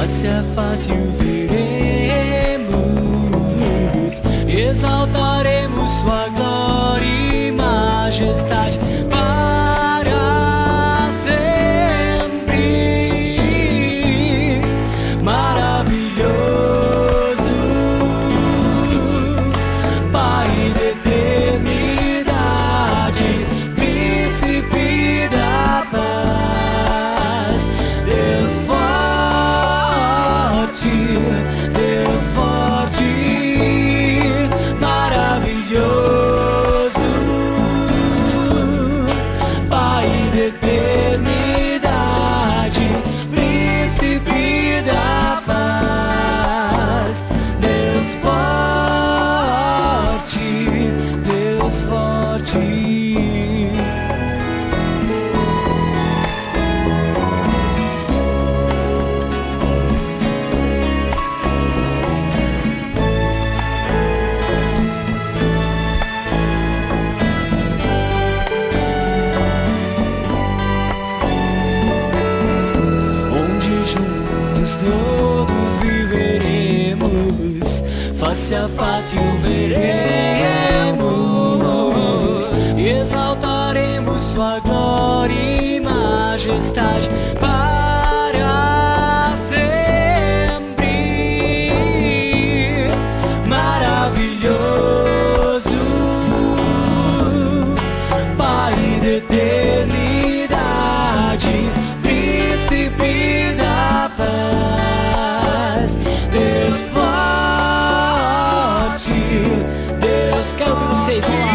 face a face o veremos, exaltaremos sua glória e majestade para sempre. Maravilhoso, Pai da eternidade, Príncipe da paz, Deus forte, Deus forte, maravilhoso, Pai da eternidade, Príncipe da paz, Deus forte, Deus forte. Todos viveremos, face a face o veremos, e exaltaremos sua glória e majestade para sempre. Maravilhoso, Pai da eternidade, Príncipe da paz, Deus forte, Deus. Quero ouvir vocês, vamos lá.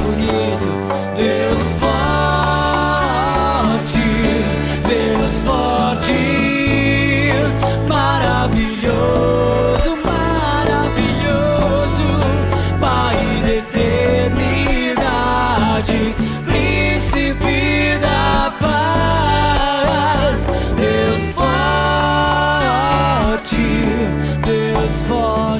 Bonito, Deus forte, Deus forte, maravilhoso, maravilhoso, Pai da eternidade, Príncipe da paz, Deus forte, Deus forte.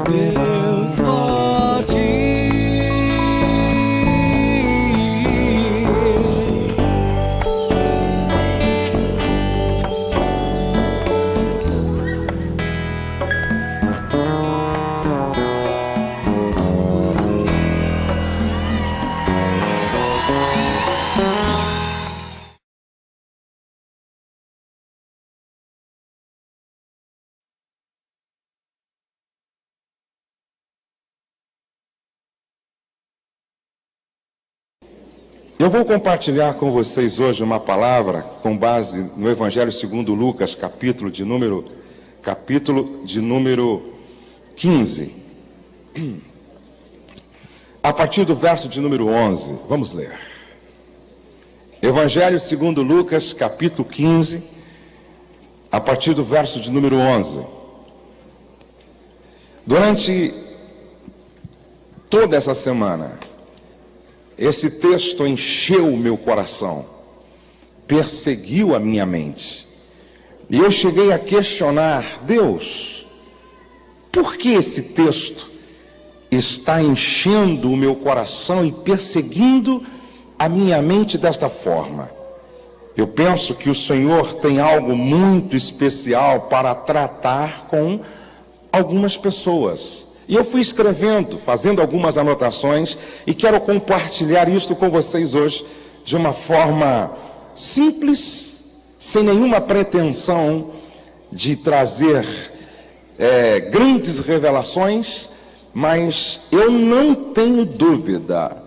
Deus forte. Eu vou compartilhar com vocês hoje uma palavra com base no Evangelho segundo Lucas, capítulo de número 15. A partir do verso de número 11, vamos ler. Evangelho segundo Lucas, capítulo 15, a partir do verso de número 11. Durante toda essa semana, esse texto encheu o meu coração, perseguiu a minha mente. E eu cheguei a questionar: Deus, por que esse texto está enchendo o meu coração e perseguindo a minha mente desta forma? Eu penso que o Senhor tem algo muito especial para tratar com algumas pessoas. E eu fui escrevendo, fazendo algumas anotações, e quero compartilhar isto com vocês hoje de uma forma simples, sem nenhuma pretensão de trazer grandes revelações, mas eu não tenho dúvida,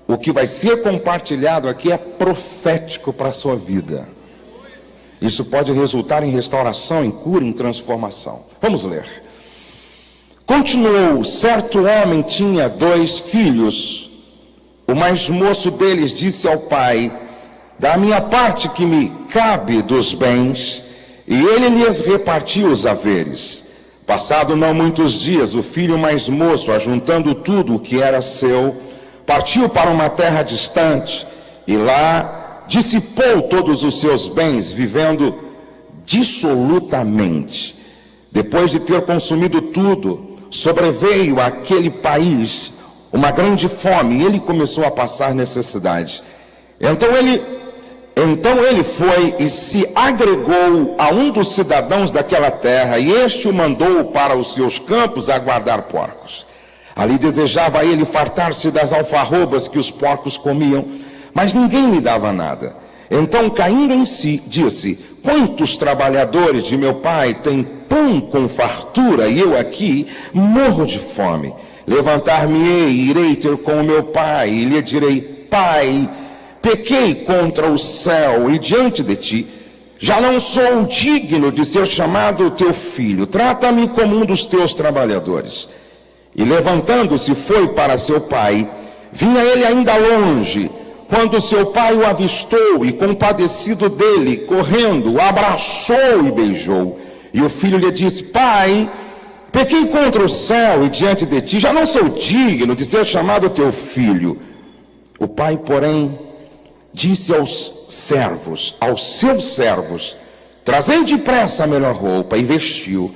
o que vai ser compartilhado aqui é profético para a sua vida. Isso pode resultar em restauração, em cura, em transformação. Vamos ler. Continuou: certo homem tinha 2 filhos. O mais moço deles disse ao pai: dá a minha parte que me cabe dos bens. E ele lhes repartiu os haveres. Passado não muitos dias, o filho mais moço, ajuntando tudo o que era seu, partiu para uma terra distante e lá dissipou todos os seus bens, vivendo dissolutamente. Depois de ter consumido tudo, sobreveio àquele país uma grande fome e ele começou a passar necessidade. Então ele foi e se agregou a um dos cidadãos daquela terra, e este o mandou para os seus campos a guardar porcos. Ali desejava ele fartar-se das alfarrobas que os porcos comiam, mas ninguém lhe dava nada. Então, caindo em si, disse: quantos trabalhadores de meu pai têm pão com fartura, e eu aqui morro de fome? Levantar-me-ei e irei ter com o meu pai, e lhe direi: Pai, pequei contra o céu e diante de ti, já não sou digno de ser chamado teu filho, trata-me como um dos teus trabalhadores. E levantando-se foi para seu pai. Vinha ele ainda longe, quando seu pai o avistou, e compadecido dele, correndo, o abraçou e beijou. E o filho lhe disse: Pai, pequei contra o céu e diante de ti, já não sou digno de ser chamado teu filho. O pai, porém, disse aos seus servos: trazei depressa a melhor roupa, e vestiu.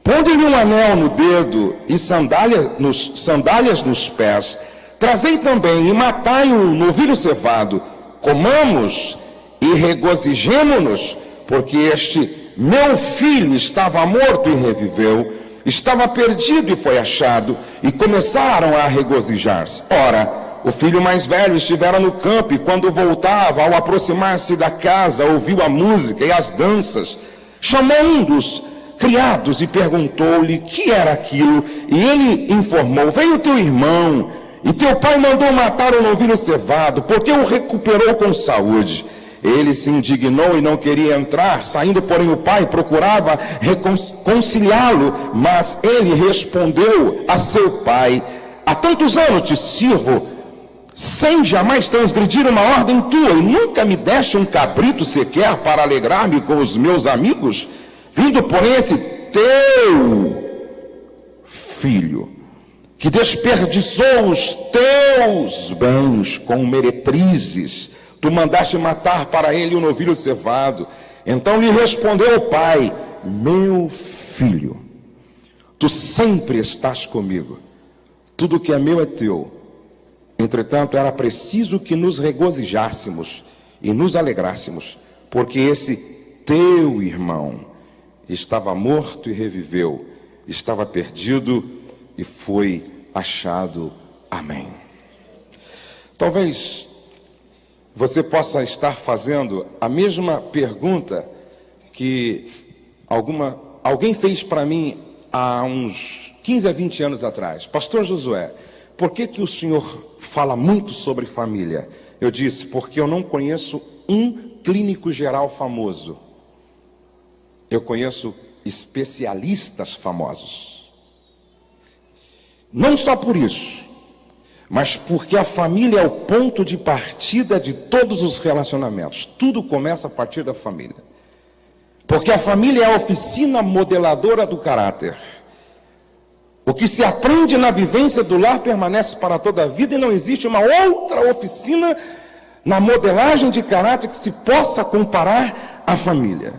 Pondo-lhe um anel no dedo e sandálias nos pés, trazei também e matai um novilho cevado. Comamos e regozijemo-nos, porque este meu filho estava morto e reviveu, estava perdido e foi achado. E começaram a regozijar-se. Ora, o filho mais velho estivera no campo, e quando voltava, ao aproximar-se da casa, ouviu a música e as danças. Chamou um dos criados e perguntou-lhe que era aquilo, e ele informou: veio teu irmão, e teu pai mandou matar o novilho cevado, porque o recuperou com saúde. Ele se indignou e não queria entrar. Saindo, porém, o pai procurava reconciliá-lo, mas ele respondeu a seu pai: há tantos anos te sirvo, sem jamais transgredir uma ordem tua, e nunca me deste um cabrito sequer para alegrar-me com os meus amigos. Vindo, porém, esse teu filho, que desperdiçou os teus bens com meretrizes, tu mandaste matar para ele o novilho cevado. Então lhe respondeu o pai: meu filho, tu sempre estás comigo, tudo que é meu é teu. Entretanto, era preciso que nos regozijássemos e nos alegrássemos, porque esse teu irmão estava morto e reviveu, estava perdido e foi achado. Amém. Talvez você possa estar fazendo a mesma pergunta que alguém fez para mim há uns 15 a 20 anos atrás. Pastor Josué, por que o senhor fala muito sobre família? Eu disse: porque eu não conheço um clínico geral famoso. Eu conheço especialistas famosos. Não só por isso, mas porque a família é o ponto de partida de todos os relacionamentos. Tudo começa a partir da família. Porque a família é a oficina modeladora do caráter. O que se aprende na vivência do lar permanece para toda a vida, e não existe uma outra oficina na modelagem de caráter que se possa comparar à família.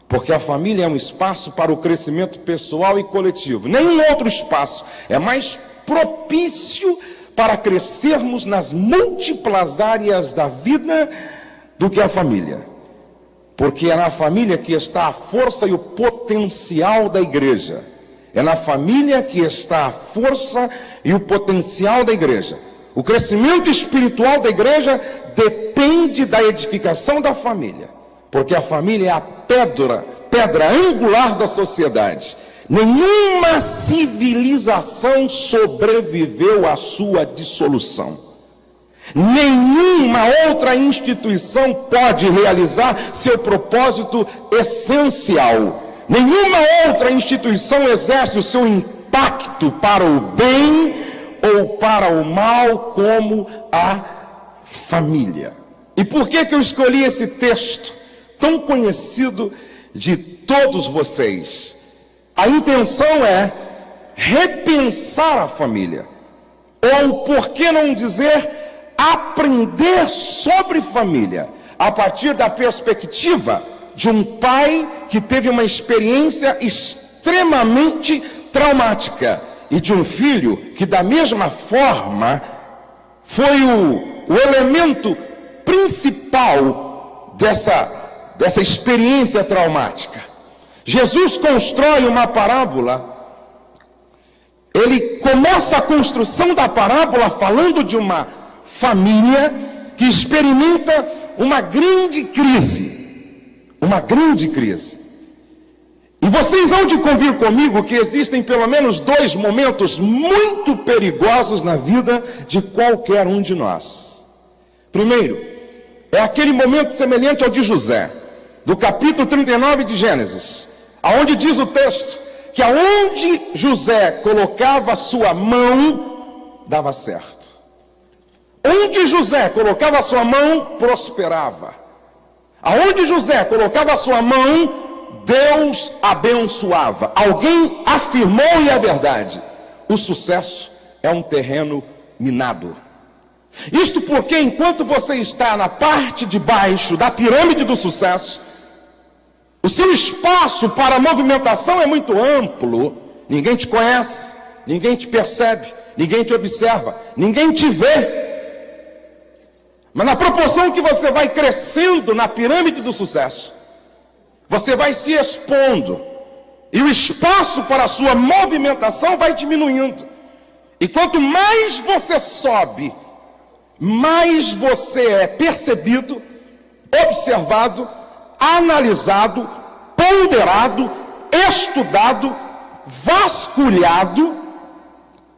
Porque a família é um espaço para o crescimento pessoal e coletivo. Nenhum outro espaço é mais propício para crescermos nas múltiplas áreas da vida do que a família. Porque é na família que está a força e o potencial da igreja. É na família que está a força e o potencial da igreja. O crescimento espiritual da igreja depende da edificação da família. Porque a família é a pedra angular da sociedade. Nenhuma civilização sobreviveu à sua dissolução. Nenhuma outra instituição pode realizar seu propósito essencial. Nenhuma outra instituição exerce o seu impacto para o bem ou para o mal como a família. E por que eu escolhi esse texto tão conhecido de todos vocês? A intenção é repensar a família, ou por que não dizer aprender sobre família a partir da perspectiva de um pai que teve uma experiência extremamente traumática e de um filho que, da mesma forma, foi o elemento principal dessa experiência traumática. Jesus constrói uma parábola. Ele começa a construção da parábola falando de uma família que experimenta uma grande crise. Uma grande crise. E vocês hão de convir comigo que existem pelo menos 2 momentos muito perigosos na vida de qualquer um de nós. Primeiro, é aquele momento semelhante ao de José, do capítulo 39 de Gênesis, aonde diz o texto que aonde José colocava sua mão, dava certo. Onde José colocava sua mão, prosperava. Aonde José colocava sua mão, Deus abençoava. Alguém afirmou, e é verdade, o sucesso é um terreno minado. Isto porque enquanto você está na parte de baixo da pirâmide do sucesso, o seu espaço para movimentação é muito amplo. Ninguém te conhece, ninguém te percebe, ninguém te observa, ninguém te vê. Mas na proporção que você vai crescendo na pirâmide do sucesso, você vai se expondo, e o espaço para a sua movimentação vai diminuindo. E quanto mais você sobe, mais você é percebido, observado, analisado, ponderado, estudado, vasculhado,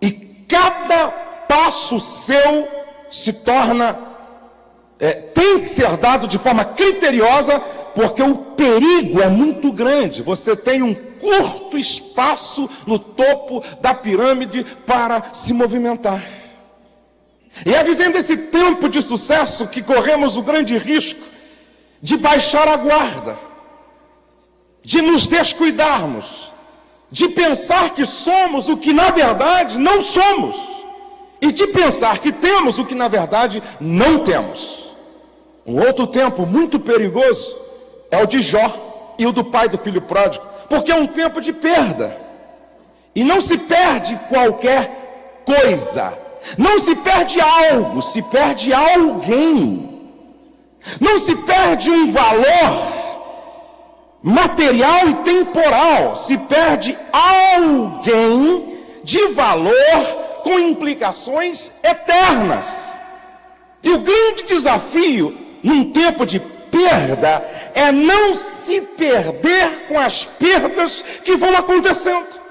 e cada passo seu se torna, tem que ser dado de forma criteriosa, porque o perigo é muito grande. Você tem um curto espaço no topo da pirâmide para se movimentar. E é vivendo esse tempo de sucesso que corremos o grande risco de baixar a guarda, de nos descuidarmos, de pensar que somos o que na verdade não somos, e de pensar que temos o que na verdade não temos. Um outro tempo muito perigoso é o de Jó e o do pai do filho pródigo, porque é um tempo de perda. E não se perde qualquer coisa, não se perde algo, se perde alguém. Não se perde um valor material e temporal, se perde alguém de valor com implicações eternas. E o grande desafio num tempo de perda é não se perder com as perdas que vão acontecendo.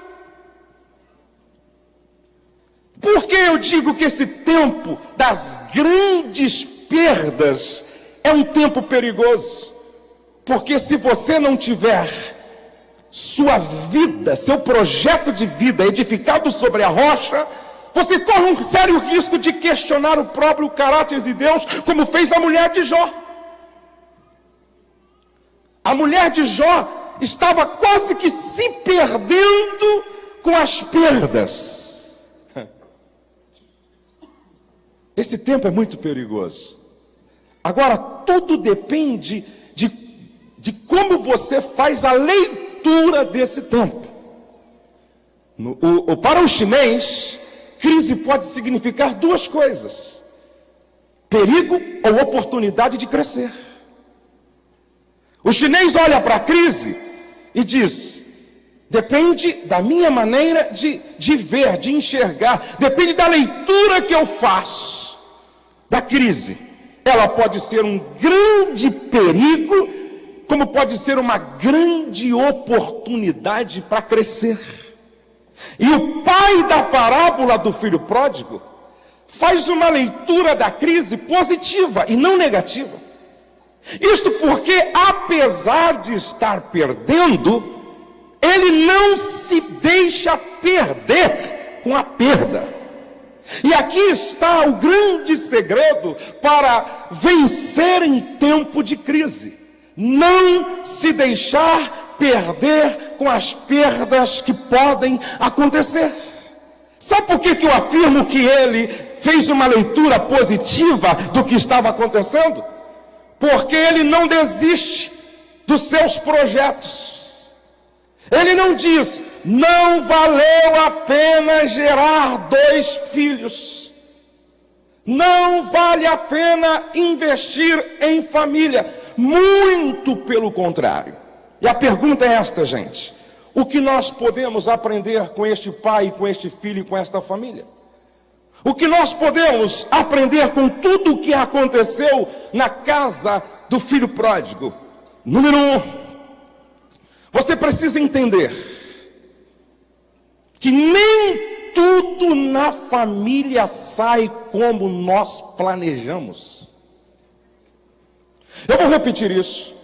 Por que eu digo que esse tempo das grandes perdas é um tempo perigoso? Porque se você não tiver sua vida, seu projeto de vida edificado sobre a rocha, você corre um sério risco de questionar o próprio caráter de Deus, como fez a mulher de Jó. A mulher de Jó estava quase que se perdendo com as perdas. Esse tempo é muito perigoso. Agora, tudo depende de como você faz a leitura desse tempo. Para o chinês, crise pode significar 2 coisas: perigo ou oportunidade de crescer. O chinês olha para a crise e diz: depende da minha maneira de ver, de enxergar, depende da leitura que eu faço da crise. Ela pode ser um grande perigo, como pode ser uma grande oportunidade para crescer. E o pai da parábola do filho pródigo faz uma leitura da crise positiva e não negativa. Isto porque, apesar de estar perdendo, ele não se deixa perder com a perda. E aqui está o grande segredo para vencer em tempo de crise: não se deixar perder com as perdas que podem acontecer. Sabe por que eu afirmo que ele fez uma leitura positiva do que estava acontecendo, porque ele não desiste dos seus projetos. Ele não diz: não valeu a pena gerar 2 filhos, não vale a pena investir em família. Muito pelo contrário. E a pergunta é esta, gente: o que nós podemos aprender com este pai, com este filho e com esta família? O que nós podemos aprender com tudo o que aconteceu na casa do filho pródigo? Número 1, você precisa entender que nem tudo na família sai como nós planejamos. Eu vou repetir isso.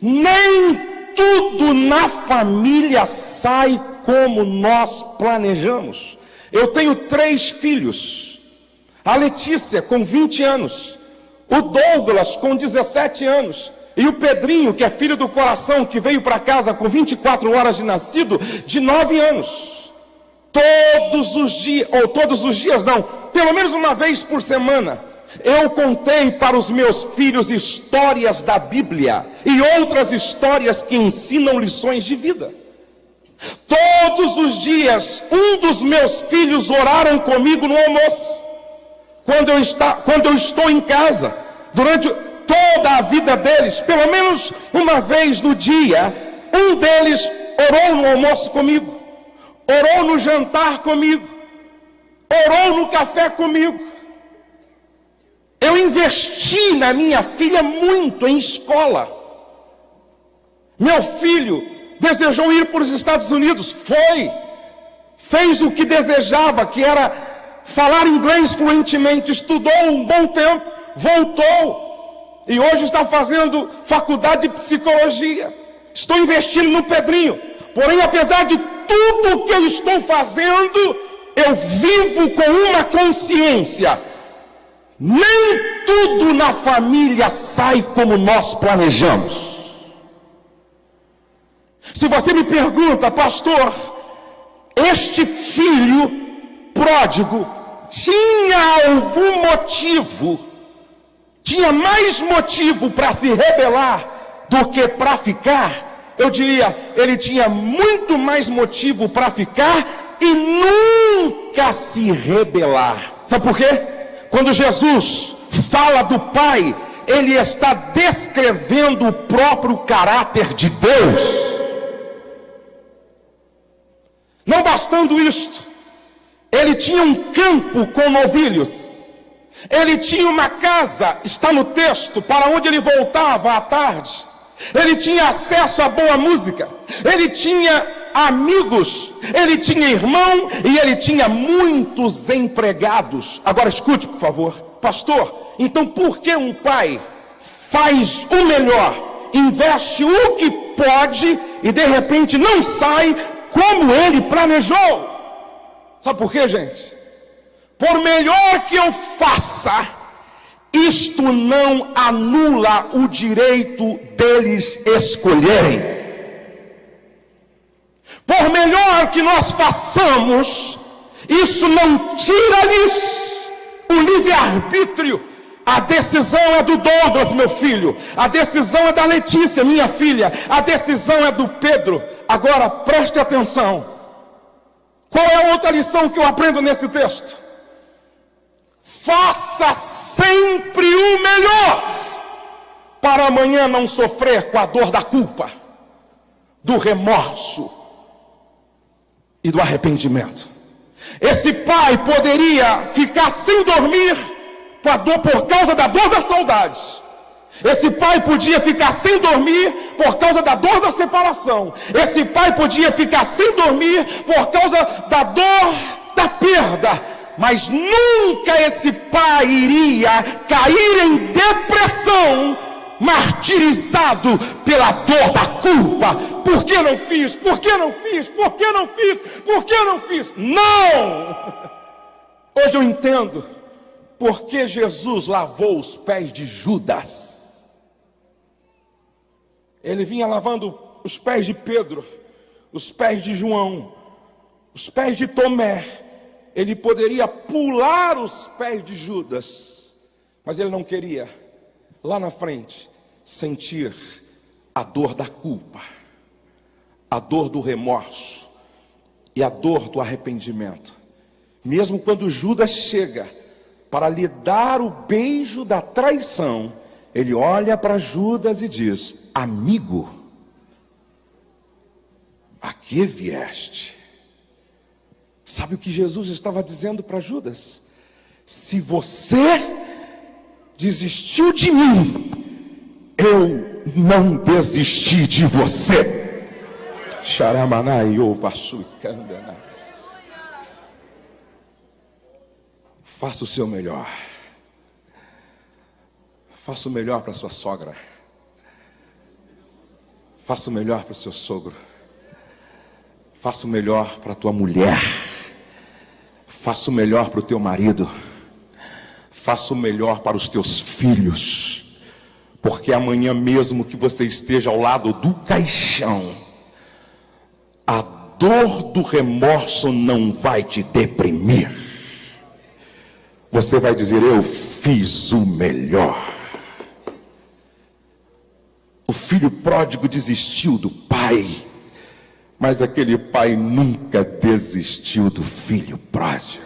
Nem tudo na família sai como nós planejamos. Eu tenho 3 filhos. A Letícia com 20 anos, o Douglas com 17 anos e o Pedrinho, que é filho do coração, que veio para casa com 24 horas de nascido, de 9 anos. Todos os dias não, pelo menos uma vez por semana, eu contei para os meus filhos histórias da Bíblia e outras histórias que ensinam lições de vida. Todos os dias, um dos meus filhos oraram comigo no almoço. Quando eu estou em casa, durante toda a vida deles, pelo menos uma vez no dia, um deles orou no almoço comigo, orou no jantar comigo, orou no café comigo. Eu investi na minha filha muito em escola. Meu filho desejou ir para os Estados Unidos, fez o que desejava, que era falar inglês fluentemente, estudou um bom tempo, voltou, e hoje está fazendo faculdade de psicologia. Estou investindo no Pedrinho, porém, apesar de tudo o que eu estou fazendo, eu vivo com uma consciência: nem tudo na família sai como nós planejamos. Se você me pergunta: pastor, este filho pródigo tinha algum motivo, tinha mais motivo para se rebelar do que para ficar? Eu diria, ele tinha muito mais motivo para ficar e nunca se rebelar. Sabe por quê? Quando Jesus fala do Pai, ele está descrevendo o próprio caráter de Deus. Não bastando isto, ele tinha um campo com novilhos, ele tinha uma casa, está no texto, para onde ele voltava à tarde, ele tinha acesso a boa música, ele tinha amigos, ele tinha irmão e ele tinha muitos empregados. Agora escute, por favor, pastor, então por que um pai faz o melhor, investe o que pode e de repente não sai como ele planejou? Sabe por quê, gente? Por melhor que eu faça, isto não anula o direito deles escolherem. Por melhor que nós façamos, isso não tira-lhes o livre-arbítrio. A decisão é do Douglas, meu filho. A decisão é da Letícia, minha filha. A decisão é do Pedro. Agora, preste atenção. Qual é a outra lição que eu aprendo nesse texto? Faça sempre o melhor, para amanhã não sofrer com a dor da culpa, do remorso e do arrependimento. Esse pai poderia ficar sem dormir com a dor, por causa da dor da saudade. Esse pai podia ficar sem dormir por causa da dor da separação. Esse pai podia ficar sem dormir por causa da dor da perda. Mas nunca esse pai iria cair em depressão, martirizado pela dor da culpa. Por que não fiz? Por que não fiz? Por que não fiz? Por que não fiz? Não! Hoje eu entendo porque Jesus lavou os pés de Judas. Ele vinha lavando os pés de Pedro, os pés de João, os pés de Tomé, ele poderia pular os pés de Judas, mas ele não queria, lá na frente, sentir a dor da culpa, a dor do remorso e a dor do arrependimento. Mesmo quando Judas chega para lhe dar o beijo da traição, ele olha para Judas e diz: amigo, a que vieste? Sabe o que Jesus estava dizendo para Judas? Se você desistiu de mim, eu não desisti de você. Xaramanai ovasui candanas. Faça o seu melhor. Faça o melhor para sua sogra. Faça o melhor para o seu sogro. Faça o melhor para a tua mulher. Faça o melhor para o teu marido. Faça o melhor para os teus filhos. Porque amanhã mesmo que você esteja ao lado do caixão, a dor do remorso não vai te deprimir. Você vai dizer: eu fiz o melhor. O filho pródigo desistiu do pai, mas aquele pai nunca desistiu do filho pródigo.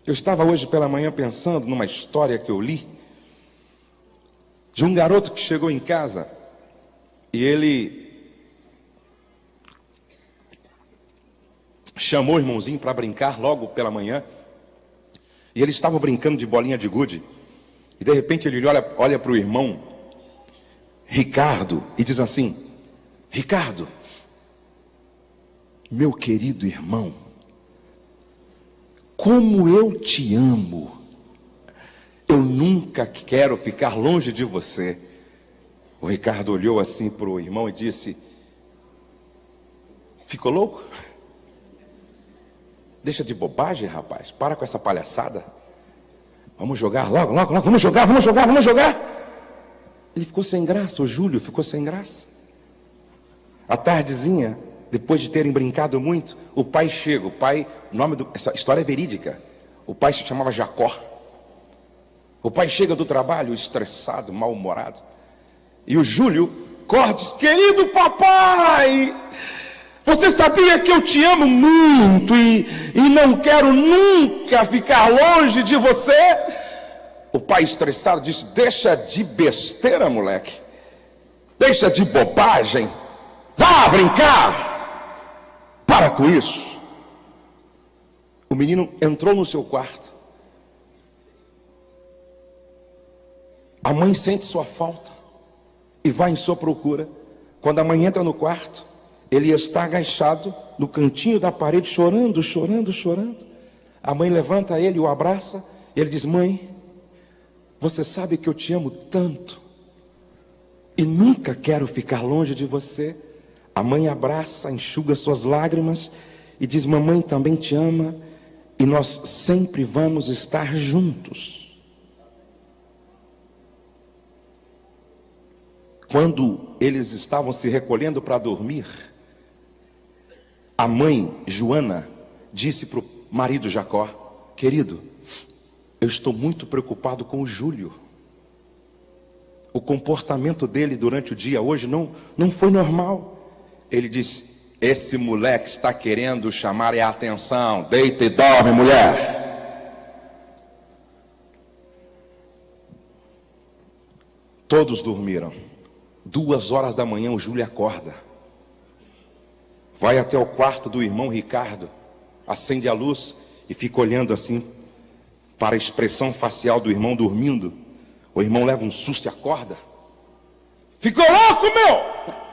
Eu estava hoje pela manhã pensando numa história que eu li, de um garoto que chegou em casa, e ele chamou o irmãozinho para brincar logo pela manhã, e eles estavam brincando de bolinha de gude, e de repente ele olha para o irmão Ricardo e diz assim: Ricardo, meu querido irmão, como eu te amo, eu nunca quero ficar longe de você. O Ricardo olhou assim para o irmão e disse: ficou louco? Deixa de bobagem, rapaz, para com essa palhaçada. Vamos jogar logo, vamos jogar. Ele ficou sem graça, o Júlio ficou sem graça. À tardezinha, depois de terem brincado muito, o pai chega. Essa história é verídica. O pai se chamava Jacó. O pai chega do trabalho estressado, mal-humorado, e o Júlio corre e diz: querido papai, você sabia que eu te amo muito e não quero nunca ficar longe de você? O pai estressado disse: deixa de besteira, moleque, deixa de bobagem, vá brincar, para com isso. O menino entrou no seu quarto. A mãe sente sua falta e vai em sua procura. Quando a mãe entra no quarto, ele está agachado no cantinho da parede, chorando. A mãe levanta ele, o abraça, e ele diz: mãe, você sabe que eu te amo tanto e nunca quero ficar longe de você. A mãe abraça, enxuga suas lágrimas e diz: mamãe também te ama e nós sempre vamos estar juntos. Quando eles estavam se recolhendo para dormir, a mãe, Joana, disse para o marido Jacó: querido, eu estou muito preocupado com o Júlio. O comportamento dele durante o dia hoje não foi normal. Ele disse: esse moleque está querendo chamar a atenção. Deita e dorme, mulher. Todos dormiram. 2 horas da manhã o Júlio acorda, vai até o quarto do irmão Ricardo, acende a luz e fica olhando assim para a expressão facial do irmão dormindo. O irmão leva um susto e acorda. Ficou louco, meu?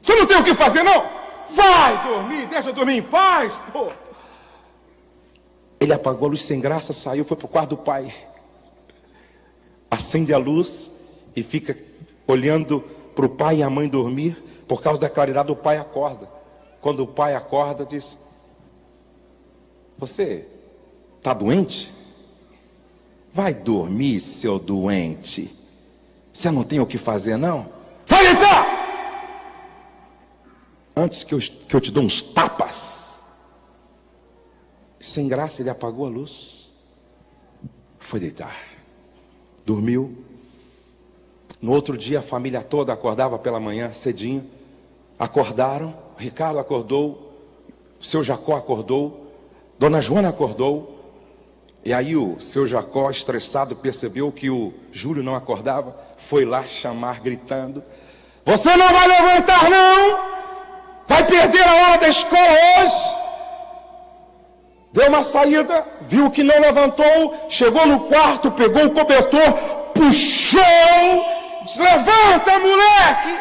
Você não tem o que fazer, não? Vai dormir, deixa eu dormir em paz, pô. Ele apagou a luz sem graça, saiu, foi para o quarto do pai, acende a luz e fica olhando para o pai e a mãe dormir. Por causa da claridade, o pai acorda. Quando o pai acorda, diz: você está doente? Vai dormir, seu doente. Você não tem o que fazer, não? Vai entrar! Antes que eu te dou uns tapas. Sem graça, ele apagou a luz, foi deitar, dormiu. No outro dia, a família toda acordava pela manhã, cedinho. Acordaram, Ricardo acordou, o seu Jacó acordou, Dona Joana acordou. E aí o seu Jacó, estressado, percebeu que o Júlio não acordava, foi lá chamar, gritando: você não vai levantar não! Vai perder a hora da escola hoje! Deu uma saída, viu que não levantou, chegou no quarto, pegou o cobertor, puxou, disse: levanta, moleque!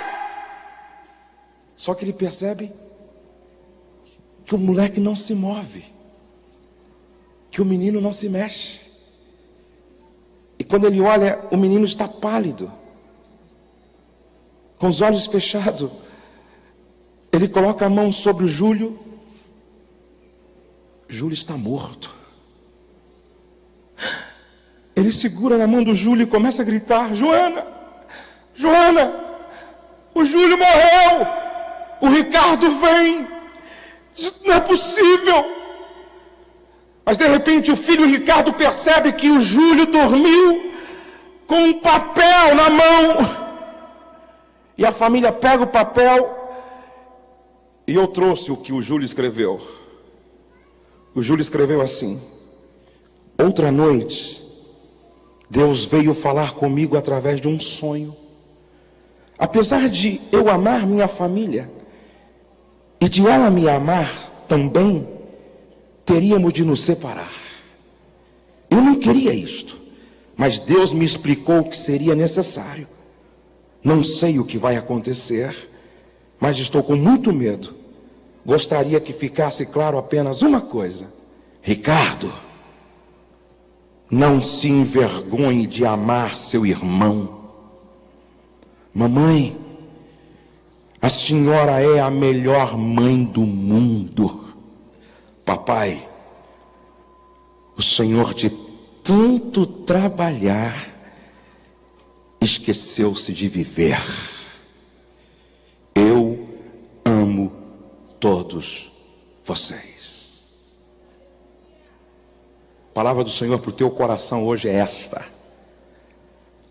Só que ele percebe que o moleque não se move, que o menino não se mexe. E quando ele olha, o menino está pálido, com os olhos fechados. Ele coloca a mão sobre o Júlio. Júlio está morto. Ele segura na mão do Júlio e começa a gritar: Joana, Joana, o Júlio morreu, o Ricardo vem, não é possível. Mas de repente o filho Ricardo percebe que o Júlio dormiu com um papel na mão. E a família pega o papel. E eu trouxe o que o Júlio escreveu. O Júlio escreveu assim: outra noite, Deus veio falar comigo através de um sonho. Apesar de eu amar minha família e de ela me amar também, teríamos de nos separar. Eu não queria isto, mas Deus me explicou que seria necessário. Não sei o que vai acontecer, mas estou com muito medo. Gostaria que ficasse claro apenas uma coisa: Ricardo, não se envergonhe de amar seu irmão. Mamãe, a senhora é a melhor mãe do mundo. Papai, o senhor de tanto trabalhar esqueceu-se de viver. Eu amo todos vocês. A palavra do Senhor para o teu coração hoje é esta: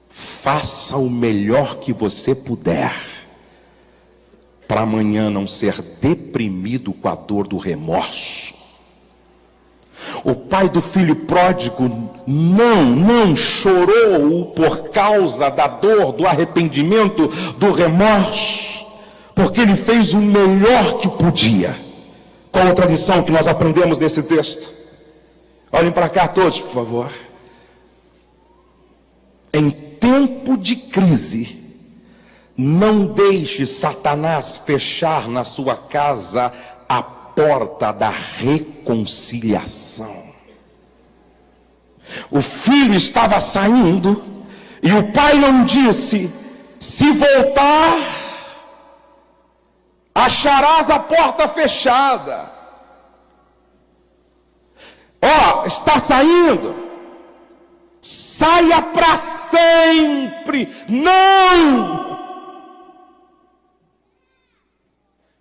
faça o melhor que você puder, para amanhã não ser deprimido com a dor do remorso. O pai do filho pródigo não chorou por causa da dor, do arrependimento, do remorso, porque ele fez o melhor que podia. Qual outra lição que nós aprendemos nesse texto? Olhem para cá todos, por favor. Em tempo de crise, não deixe Satanás fechar na sua casa a porta da reconciliação. O filho estava saindo e o pai não disse: se voltar, acharás a porta fechada. Ó, está saindo, saia para sempre. Não!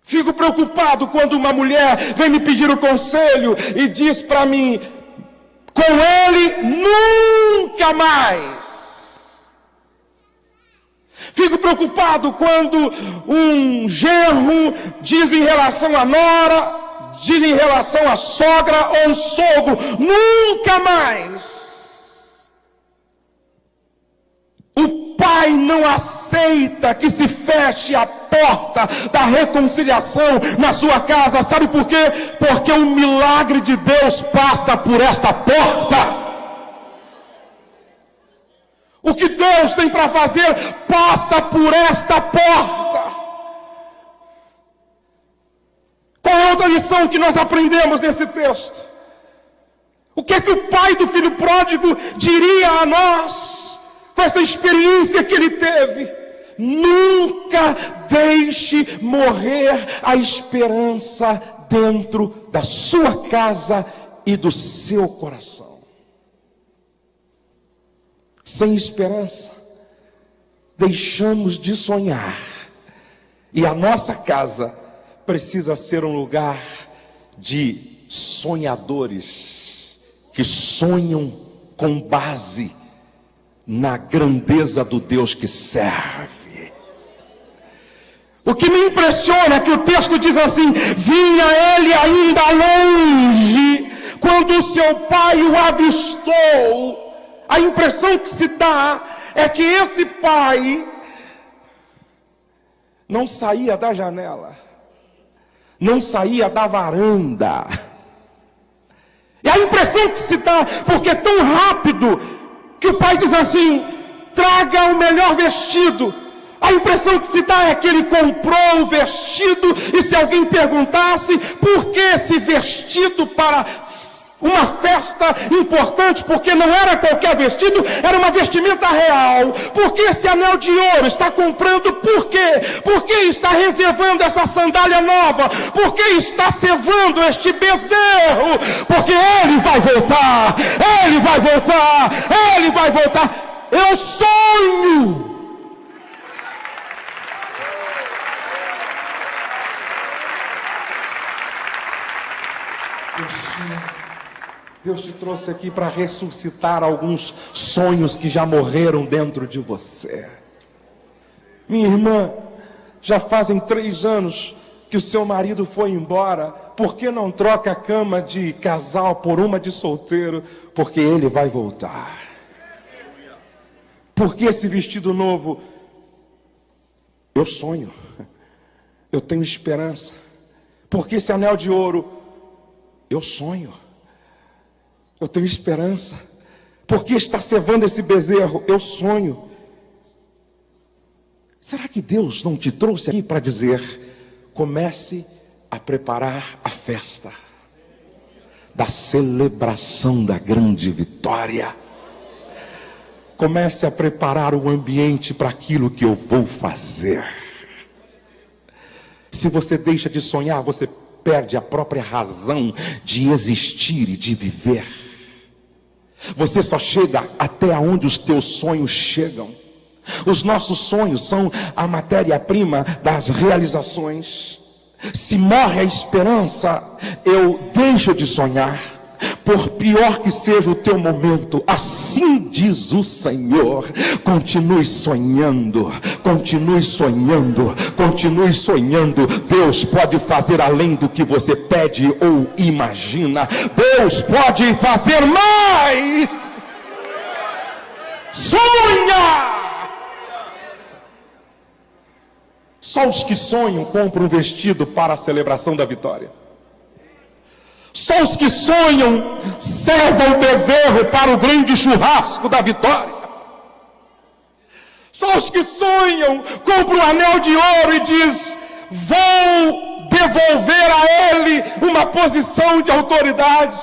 Fico preocupado quando uma mulher vem me pedir o conselho e diz para mim: com ele nunca mais. Fico preocupado quando um genro diz em relação à nora, diz em relação à sogra ou um sogro: nunca mais. O pai não aceita que se feche a porta da reconciliação na sua casa. Sabe por quê? Porque o milagre de Deus passa por esta porta. O que Deus tem para fazer passa por esta porta. Qual é a outra lição que nós aprendemos nesse texto? O que é que o pai do filho pródigo diria a nós com essa experiência que ele teve? Nunca deixe morrer a esperança dentro da sua casa e do seu coração. Sem esperança, deixamos de sonhar. E a nossa casa precisa ser um lugar de sonhadores que sonham com base na grandeza do Deus que serve. O que me impressiona é que o texto diz assim: vinha ele ainda longe, quando o seu pai o avistou. A impressão que se dá é que esse pai não saía da janela, não saía da varanda. E a impressão que se dá, porque é tão rápido, que o pai diz assim: traga o melhor vestido. A impressão que se dá é que ele comprou o vestido, e se alguém perguntasse por que esse vestido para uma festa importante, porque não era qualquer vestido, era uma vestimenta real. Por que esse anel de ouro está comprando? Por quê? Por que está reservando essa sandália nova? Por que está cevando este bezerro? Porque ele vai voltar, ele vai voltar, ele vai voltar. Eu sonho. Deus te trouxe aqui para ressuscitar alguns sonhos que já morreram dentro de você. Minha irmã, já fazem 3 anos que o seu marido foi embora. Por que não troca a cama de casal por uma de solteiro? Porque ele vai voltar. Por que esse vestido novo? Eu sonho, eu tenho esperança. Por que esse anel de ouro? Eu sonho, eu tenho esperança. Por que está cevando esse bezerro? Eu sonho. Será que Deus não te trouxe aqui para dizer: comece a preparar a festa da celebração da grande vitória? Comece a preparar o ambiente para aquilo que eu vou fazer. Se você deixa de sonhar, você perde a própria razão de existir e de viver. Você só chega até onde os teus sonhos chegam. Os nossos sonhos são a matéria-prima das realizações. Se morre a esperança, eu deixo de sonhar. Por pior que seja o teu momento, assim diz o Senhor: continue sonhando, continue sonhando, continue sonhando. Deus pode fazer além do que você pede ou imagina. Deus pode fazer mais. Sonha! Só os que sonham compram um vestido para a celebração da vitória. Só os que sonham servam o bezerro para o grande churrasco da vitória. Só os que sonham compram um anel de ouro e diz: vou devolver a ele uma posição de autoridade.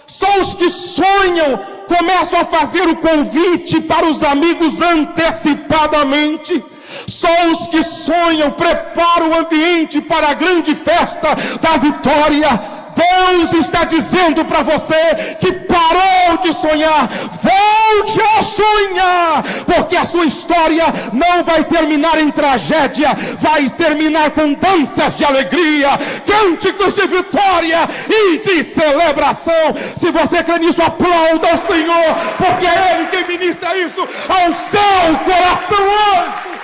Só os que sonham começam a fazer o convite para os amigos antecipadamente. Só os que sonham preparam o ambiente para a grande festa da vitória. Deus está dizendo para você que parou de sonhar: volte a sonhar, porque a sua história não vai terminar em tragédia, vai terminar com danças de alegria, cânticos de vitória e de celebração. Se você crê nisso, aplauda ao Senhor, porque é Ele quem ministra isso ao seu coração hoje.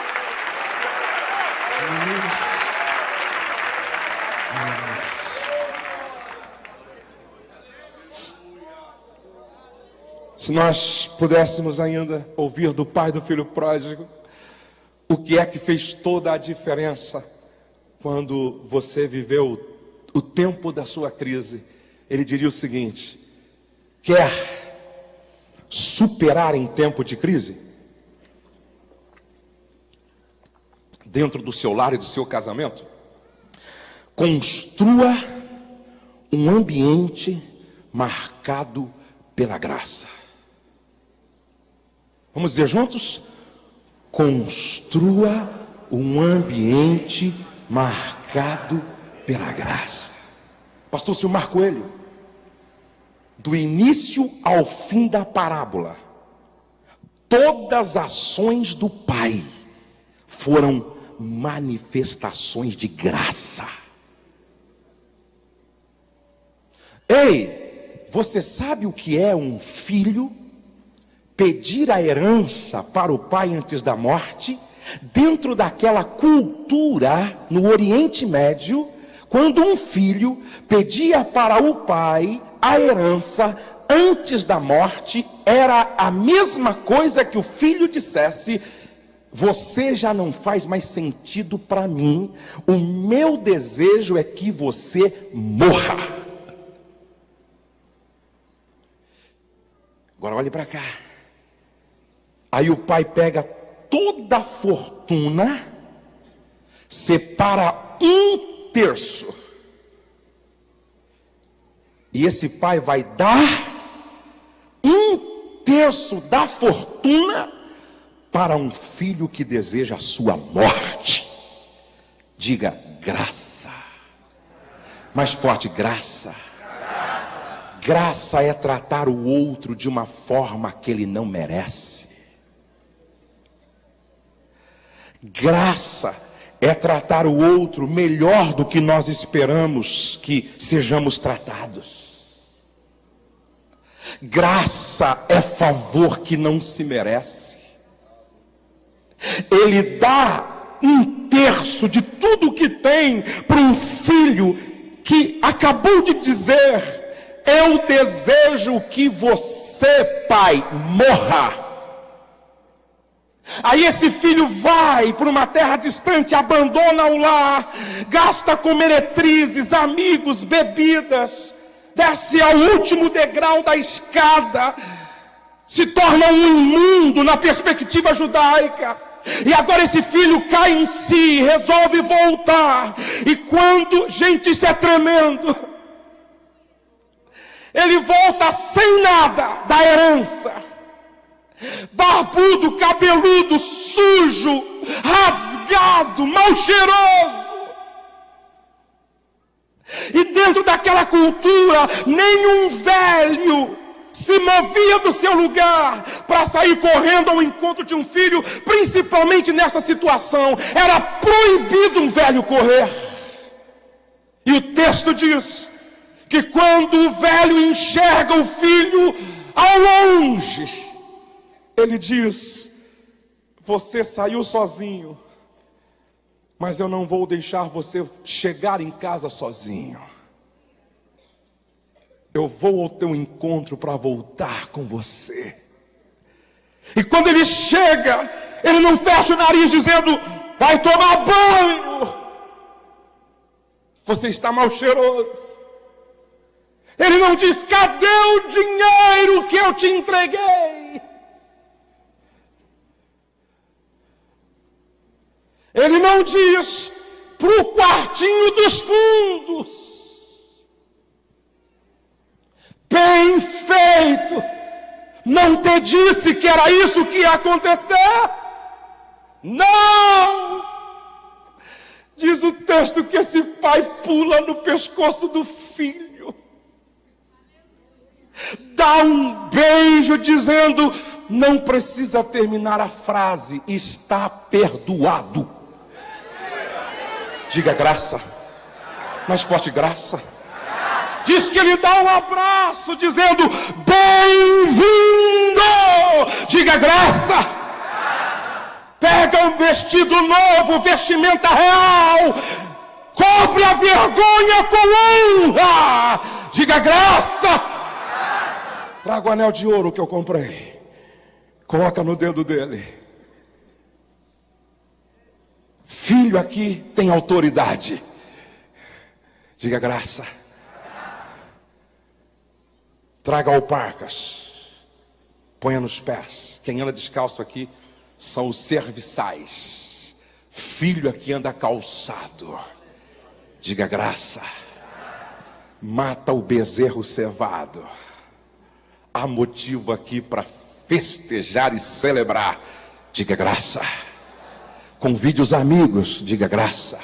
Se nós pudéssemos ainda ouvir do pai do filho pródigo, o que é que fez toda a diferença quando você viveu o tempo da sua crise, ele diria o seguinte: quer superar em tempo de crise? Dentro do seu lar e do seu casamento, construa um ambiente marcado pela graça. Vamos dizer juntos? Construa um ambiente marcado pela graça. Pastor Silmar Coelho, do início ao fim da parábola, todas as ações do Pai foram manifestações de graça. Ei, você sabe o que é um filho pedir a herança para o pai antes da morte? Dentro daquela cultura no Oriente Médio, quando um filho pedia para o pai a herança antes da morte, era a mesma coisa que o filho dissesse: você já não faz mais sentido para mim, o meu desejo é que você morra. Agora olhe para cá. Aí o pai pega toda a fortuna, separa 1/3, e esse pai vai dar 1/3 da fortuna para um filho que deseja a sua morte. Diga graça. Mais forte, graça. Graça é tratar o outro de uma forma que ele não merece. Graça é tratar o outro melhor do que nós esperamos que sejamos tratados. Graça é favor que não se merece. Ele dá 1/3 de tudo que tem para um filho que acabou de dizer: eu desejo que você, pai, morra. Aí esse filho vai para uma terra distante, abandona o lar, gasta com meretrizes, amigos, bebidas, desce ao último degrau da escada, se torna um imundo na perspectiva judaica. E agora esse filho cai em si, resolve voltar. E quando, gente, isso é tremendo, ele volta sem nada da herança, barbudo, cabeludo, sujo, rasgado, mal cheiroso. E dentro daquela cultura, nenhum velho se movia do seu lugar para sair correndo ao encontro de um filho, principalmente nessa situação. Era proibido um velho correr. E o texto diz que quando o velho enxerga o filho ao longe, ele diz: você saiu sozinho, mas eu não vou deixar você chegar em casa sozinho. Eu vou ao teu encontro para voltar com você. E quando ele chega, ele não fecha o nariz dizendo: vai tomar banho, você está mal cheiroso. Ele não diz: cadê o dinheiro que eu te entreguei? Ele não diz: para o quartinho dos fundos. Bem feito, não te disse que era isso que ia acontecer? Não! Diz o texto que esse pai pula no pescoço do filho, dá um beijo dizendo: não precisa terminar a frase, está perdoado. Diga graça. Mais forte, graça. Diz que ele dá um abraço dizendo: bem-vindo. Diga graça. Pega um vestido novo, vestimenta real, cobre a vergonha com honra. Diga graça. Traga o anel de ouro que eu comprei, coloca no dedo dele. Filho aqui tem autoridade. Diga graça. Traga alparcas, ponha nos pés. Quem anda descalço aqui são os serviçais. Filho aqui anda calçado. Diga graça. Mata o bezerro cevado. Há motivo aqui para festejar e celebrar. Diga graça. Convide os amigos. Diga graça.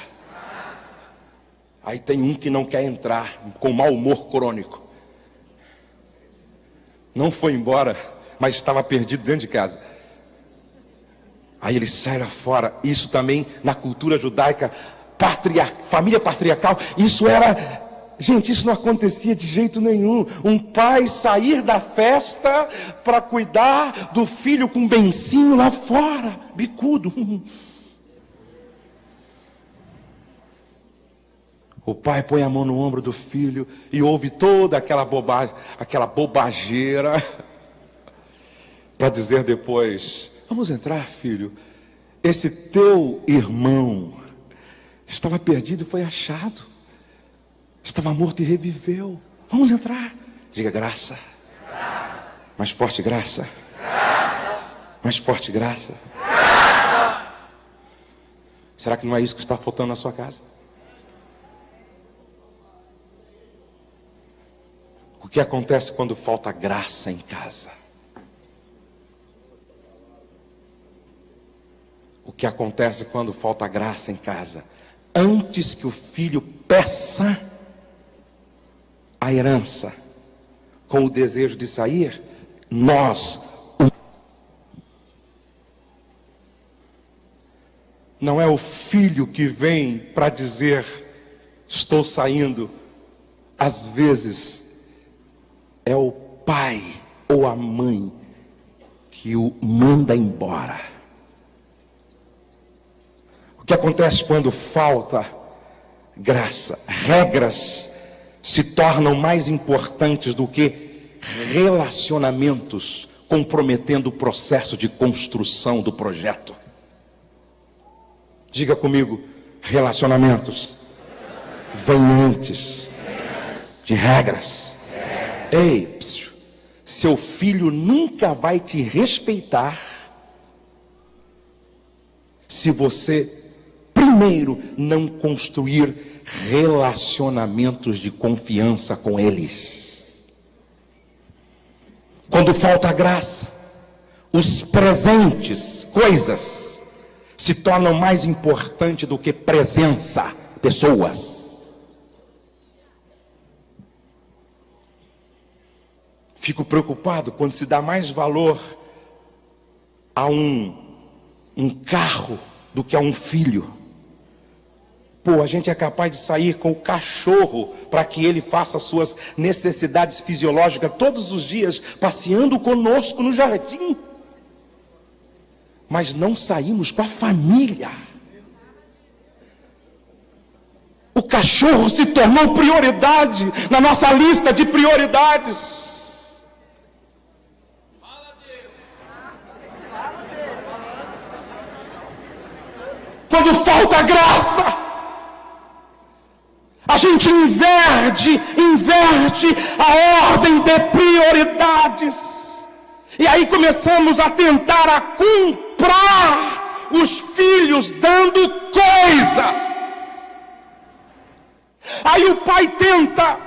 Aí tem um que não quer entrar, com mau humor crônico. Não foi embora, mas estava perdido dentro de casa. Aí ele sai lá fora. Isso também na cultura judaica, família patriarcal, isso era Gente, isso não acontecia de jeito nenhum. Um pai sair da festa para cuidar do filho com bencinho lá fora, bicudo. O pai põe a mão no ombro do filho e ouve toda aquela bobageira, para dizer depois: vamos entrar, filho. Esse teu irmão estava perdido e foi achado. Estava morto e reviveu. Vamos entrar. Diga graça. Graça. Mais forte, graça. Graça. Mais forte, graça. Graça. Será que não é isso que está faltando na sua casa? O que acontece quando falta graça em casa? O que acontece quando falta graça em casa? Antes que o filho peça a herança, com o desejo de sair, não é o filho que vem para dizer: estou saindo. Às vezes é o pai ou a mãe que o manda embora. O que acontece quando falta graça? Regras se tornam mais importantes do que relacionamentos, comprometendo o processo de construção do projeto. Diga comigo: relacionamentos vêm antes de regras. Ei, seu filho nunca vai te respeitar se você primeiro não construir relacionamentos de confiança com eles. Quando falta graça, os presentes, coisas, se tornam mais importantes do que presença, pessoas. Fico preocupado quando se dá mais valor a um carro do que a um filho. Pô, a gente é capaz de sair com o cachorro para que ele faça suas necessidades fisiológicas todos os dias, passeando conosco no jardim. Mas não saímos com a família. O cachorro se tornou prioridade na nossa lista de prioridades. Quando falta graça, a gente inverte a ordem de prioridades. E aí começamos a tentar a comprar os filhos dando coisa. Aí o pai tenta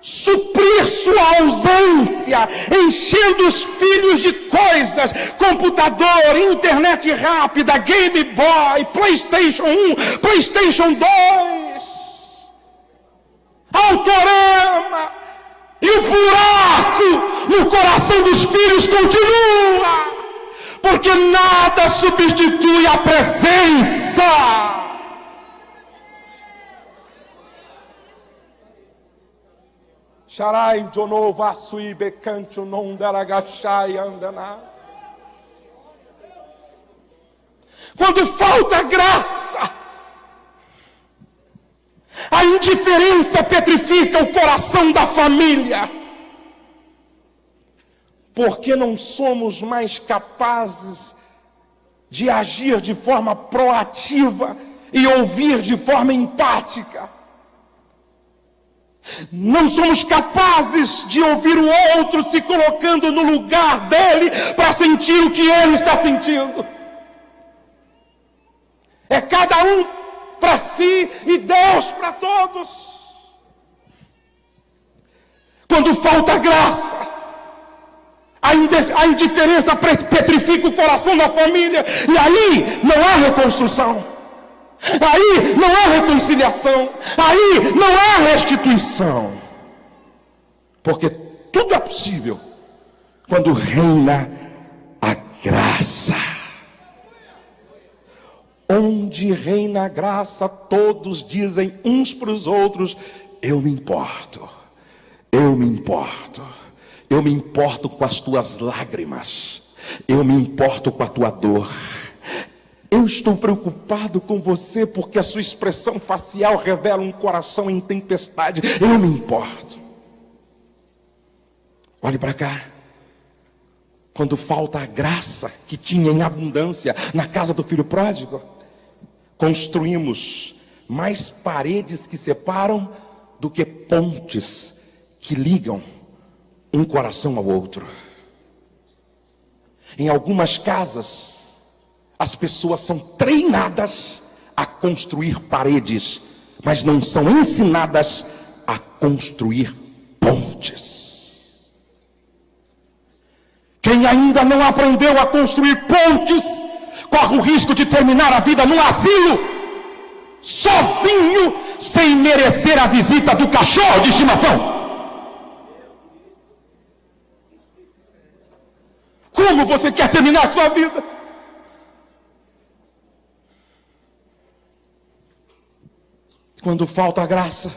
suprir sua ausência, enchendo os filhos de coisas: computador, internet rápida, Game Boy, PlayStation 1, PlayStation 2, Autorama. E o buraco no coração dos filhos continua, porque nada substitui a presença. Sharai Jono Vasui Becancho non daragachai andanas. Quando falta graça, a indiferença petrifica o coração da família, porque não somos mais capazes de agir de forma proativa e ouvir de forma empática. Não somos capazes de ouvir o outro se colocando no lugar dele para sentir o que ele está sentindo. É cada um para si e Deus para todos. Quando falta graça, a indiferença petrifica o coração da família, e aí não há reconstrução, aí não há reconciliação, aí não há restituição, porque tudo é possível quando reina a graça. Onde reina a graça, todos dizem uns para os outros: eu me importo, eu me importo, eu me importo com as tuas lágrimas, eu me importo com a tua dor. Eu estou preocupado com você porque a sua expressão facial revela um coração em tempestade. Eu me importo. Olhe para cá. Quando falta a graça que tinha em abundância na casa do filho pródigo, construímos mais paredes que separam do que pontes que ligam um coração ao outro. Em algumas casas, as pessoas são treinadas a construir paredes, mas não são ensinadas a construir pontes. Quem ainda não aprendeu a construir pontes, corre o risco de terminar a vida num asilo, sozinho, sem merecer a visita do cachorro de estimação. Como você quer terminar a sua vida? Quando falta a graça,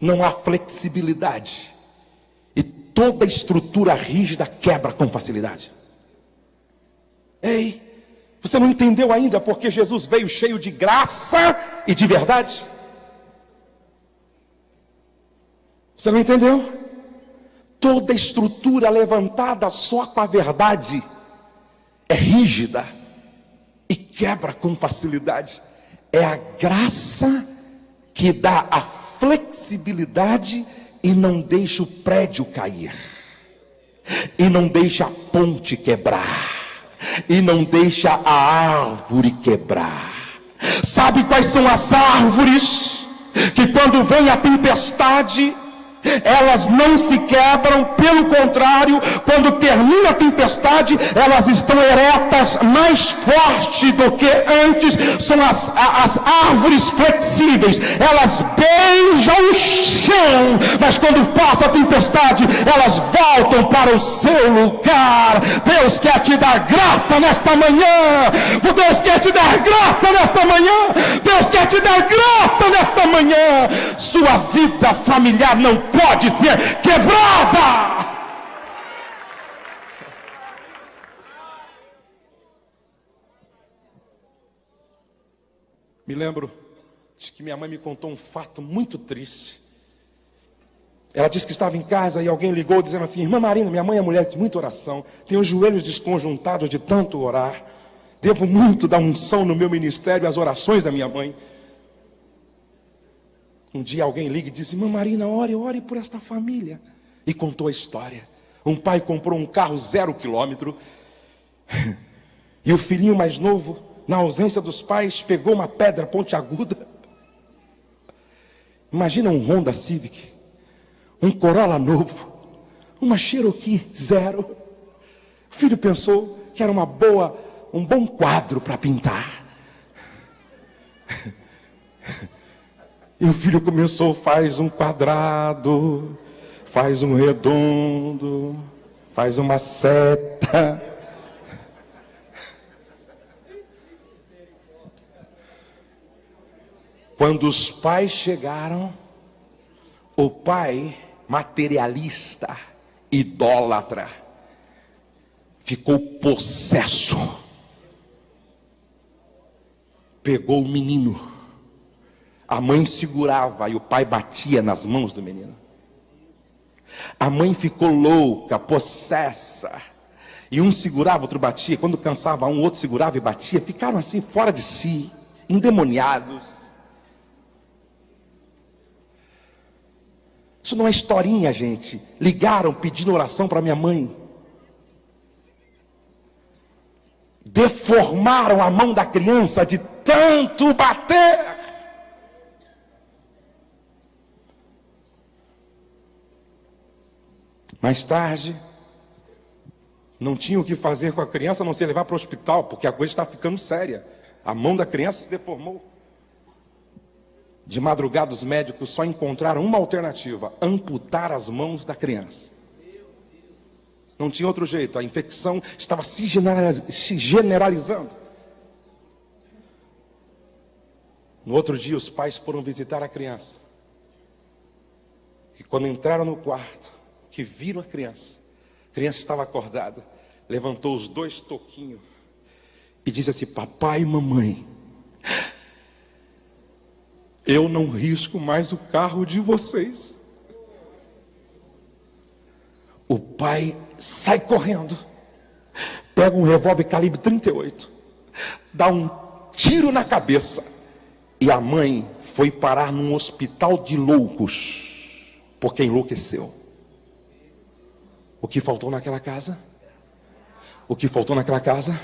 não há flexibilidade. E toda estrutura rígida quebra com facilidade. Ei, você não entendeu ainda porque Jesus veio cheio de graça e de verdade? Você não entendeu? Toda estrutura levantada só com a verdade é rígida e quebra com facilidade. É a graça que dá a flexibilidade e não deixa o prédio cair, e não deixa a ponte quebrar, e não deixa a árvore quebrar. Sabe quais são as árvores que quando vem a tempestade, elas não se quebram? Pelo contrário, quando termina a tempestade, elas estão eretas mais forte do que antes. São as árvores flexíveis, elas beijam o chão, mas quando passa a tempestade, elas voltam para o seu lugar. Deus quer te dar graça nesta manhã. Deus quer te dar graça nesta manhã. Deus quer te dar graça nesta manhã. Sua vida familiar não pode ser quebrada. Me lembro de que minha mãe me contou um fato muito triste. Ela disse que estava em casa e alguém ligou dizendo assim: irmã Marina, minha mãe é mulher de muita oração, tem os joelhos desconjuntados de tanto orar, devo muito da unção no meu ministério, as orações da minha mãe. Um dia alguém liga e disse: irmã Marina, ore por esta família. E contou a história. Um pai comprou um carro 0 quilômetro, e o filhinho mais novo, na ausência dos pais, pegou uma pedra pontiaguda. Imagina um Honda Civic, um Corolla novo, uma Cherokee 0. O filho pensou que era um bom quadro para pintar. E o filho começou: faz um quadrado, faz um redondo, faz uma seta. Quando os pais chegaram, o pai, materialista, idólatra, ficou possesso. Pegou o menino. A mãe segurava e o pai batia nas mãos do menino. A mãe ficou louca, possessa. E um segurava, outro batia. Quando cansava um, outro segurava e batia. Ficaram assim, fora de si, endemoniados. Isso não é historinha, gente. Ligaram pedindo oração para minha mãe. Deformaram a mão da criança de tanto bater. Mais tarde, não tinha o que fazer com a criança, a não ser levar para o hospital, porque a coisa está ficando séria. A mão da criança se deformou. De madrugada, os médicos só encontraram uma alternativa: amputar as mãos da criança. Não tinha outro jeito, a infecção estava se generalizando. No outro dia, os pais foram visitar a criança. E quando entraram no quarto, que viram a criança estava acordada, levantou os 2 toquinhos e disse assim: papai e mamãe, eu não risco mais o carro de vocês. O pai sai correndo, pega um revólver calibre 38, dá um tiro na cabeça, e a mãe foi parar num hospital de loucos, porque enlouqueceu. O que faltou naquela casa? O que faltou naquela casa?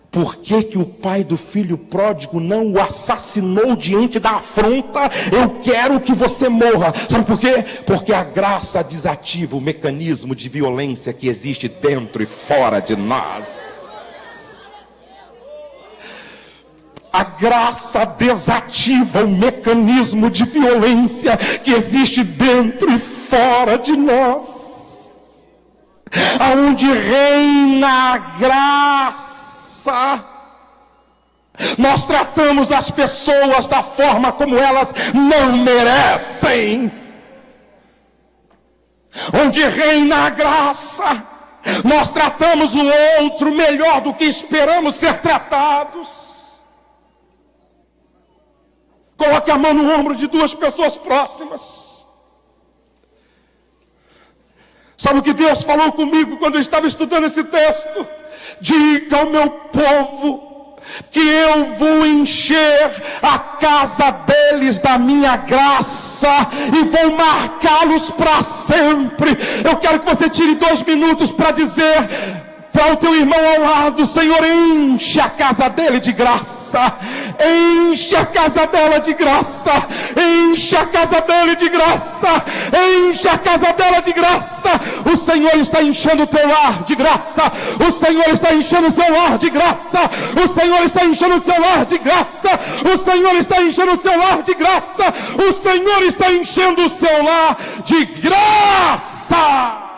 Por que que o pai do filho pródigo não o assassinou diante da afronta? Eu quero que você morra. Sabe por quê? Porque a graça desativa o mecanismo de violência que existe dentro e fora de nós. A graça desativa o mecanismo de violência que existe dentro e fora de nós. Aonde reina a graça, nós tratamos as pessoas da forma como elas não merecem. Onde reina a graça, nós tratamos o outro melhor do que esperamos ser tratados. Coloque a mão no ombro de 2 pessoas próximas. Sabe o que Deus falou comigo quando eu estava estudando esse texto? Diga ao meu povo que eu vou encher a casa deles da minha graça e vou marcá-los para sempre. Eu quero que você tire 2 minutos para dizer para o teu irmão ao lado: Senhor, enche a casa dele de graça, enche a casa dela de graça, enche a casa dele de graça, enche a casa dela de graça. O Senhor está enchendo o teu lar de graça, o Senhor está enchendo o seu lar de graça, o Senhor está enchendo o seu lar de graça, o Senhor está enchendo o seu lar de graça, o Senhor está enchendo o seu lar de graça.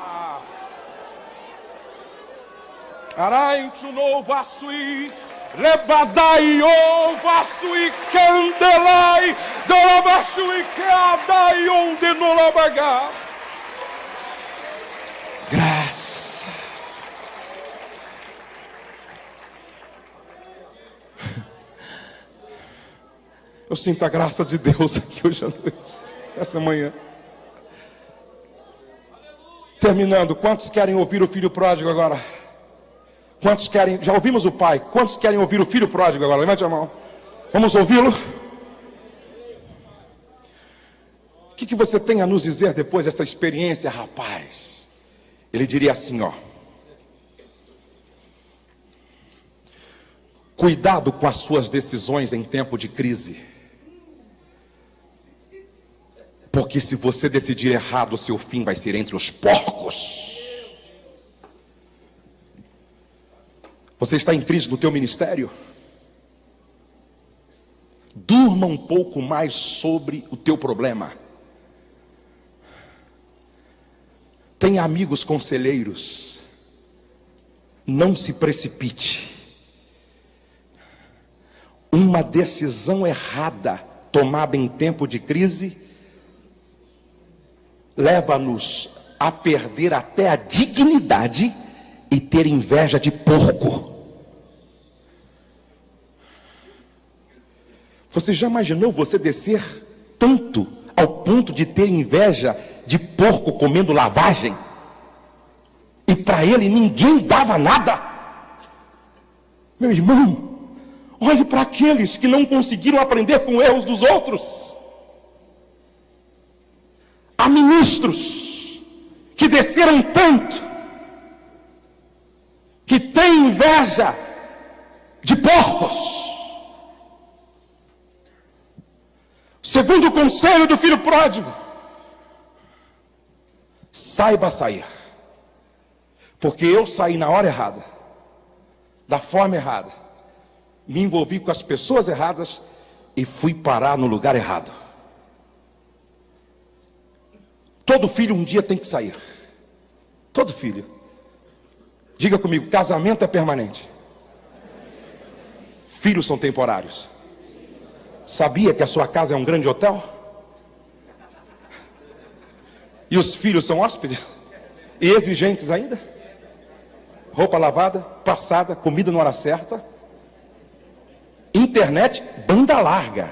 Arainte no vasui, rebadai o vasui candelai, dolabashui cadai onde no labagas. Graça. Eu sinto a graça de Deus aqui hoje à noite, esta manhã. Terminando, quantos querem ouvir o filho pródigo agora? Quantos querem, já ouvimos o pai, quantos querem ouvir o filho pródigo agora? Levante a mão, vamos ouvi-lo. O que você tem a nos dizer depois dessa experiência, rapaz? Ele diria assim, ó: cuidado com as suas decisões em tempo de crise, porque se você decidir errado, o seu fim vai ser entre os porcos. Você está em crise no teu ministério? Durma um pouco mais sobre o teu problema. Tenha amigos conselheiros. Não se precipite. Uma decisão errada tomada em tempo de crise leva-nos a perder até a dignidade e ter inveja de porco. Você já imaginou você descer tanto ao ponto de ter inveja de porco comendo lavagem? E para ele ninguém dava nada? Meu irmão, olhe para aqueles que não conseguiram aprender com erros dos outros. Há ministros que desceram tanto, que têm inveja de porcos. Segundo o conselho do filho pródigo: saiba sair, porque eu saí na hora errada, da forma errada, me envolvi com as pessoas erradas e fui parar no lugar errado. Todo filho um dia tem que sair. Todo filho. Diga comigo: casamento é permanente, filhos são temporários. Sabia que a sua casa é um grande hotel? E os filhos são hóspedes? E exigentes ainda? Roupa lavada, passada, comida na hora certa. Internet, banda larga.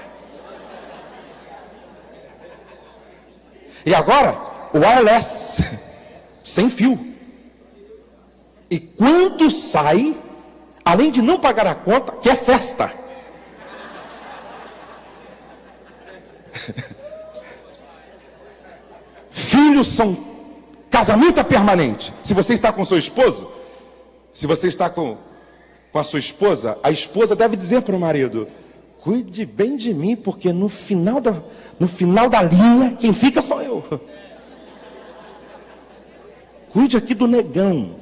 E agora, wireless, sem fio. E quando sai, além de não pagar a conta, quer festa. Filhos são casamento permanente. Se você está com seu esposo, se você está com a sua esposa, a esposa deve dizer para o marido: cuide bem de mim, porque no final da linha, quem fica sou eu. Cuide aqui do negão,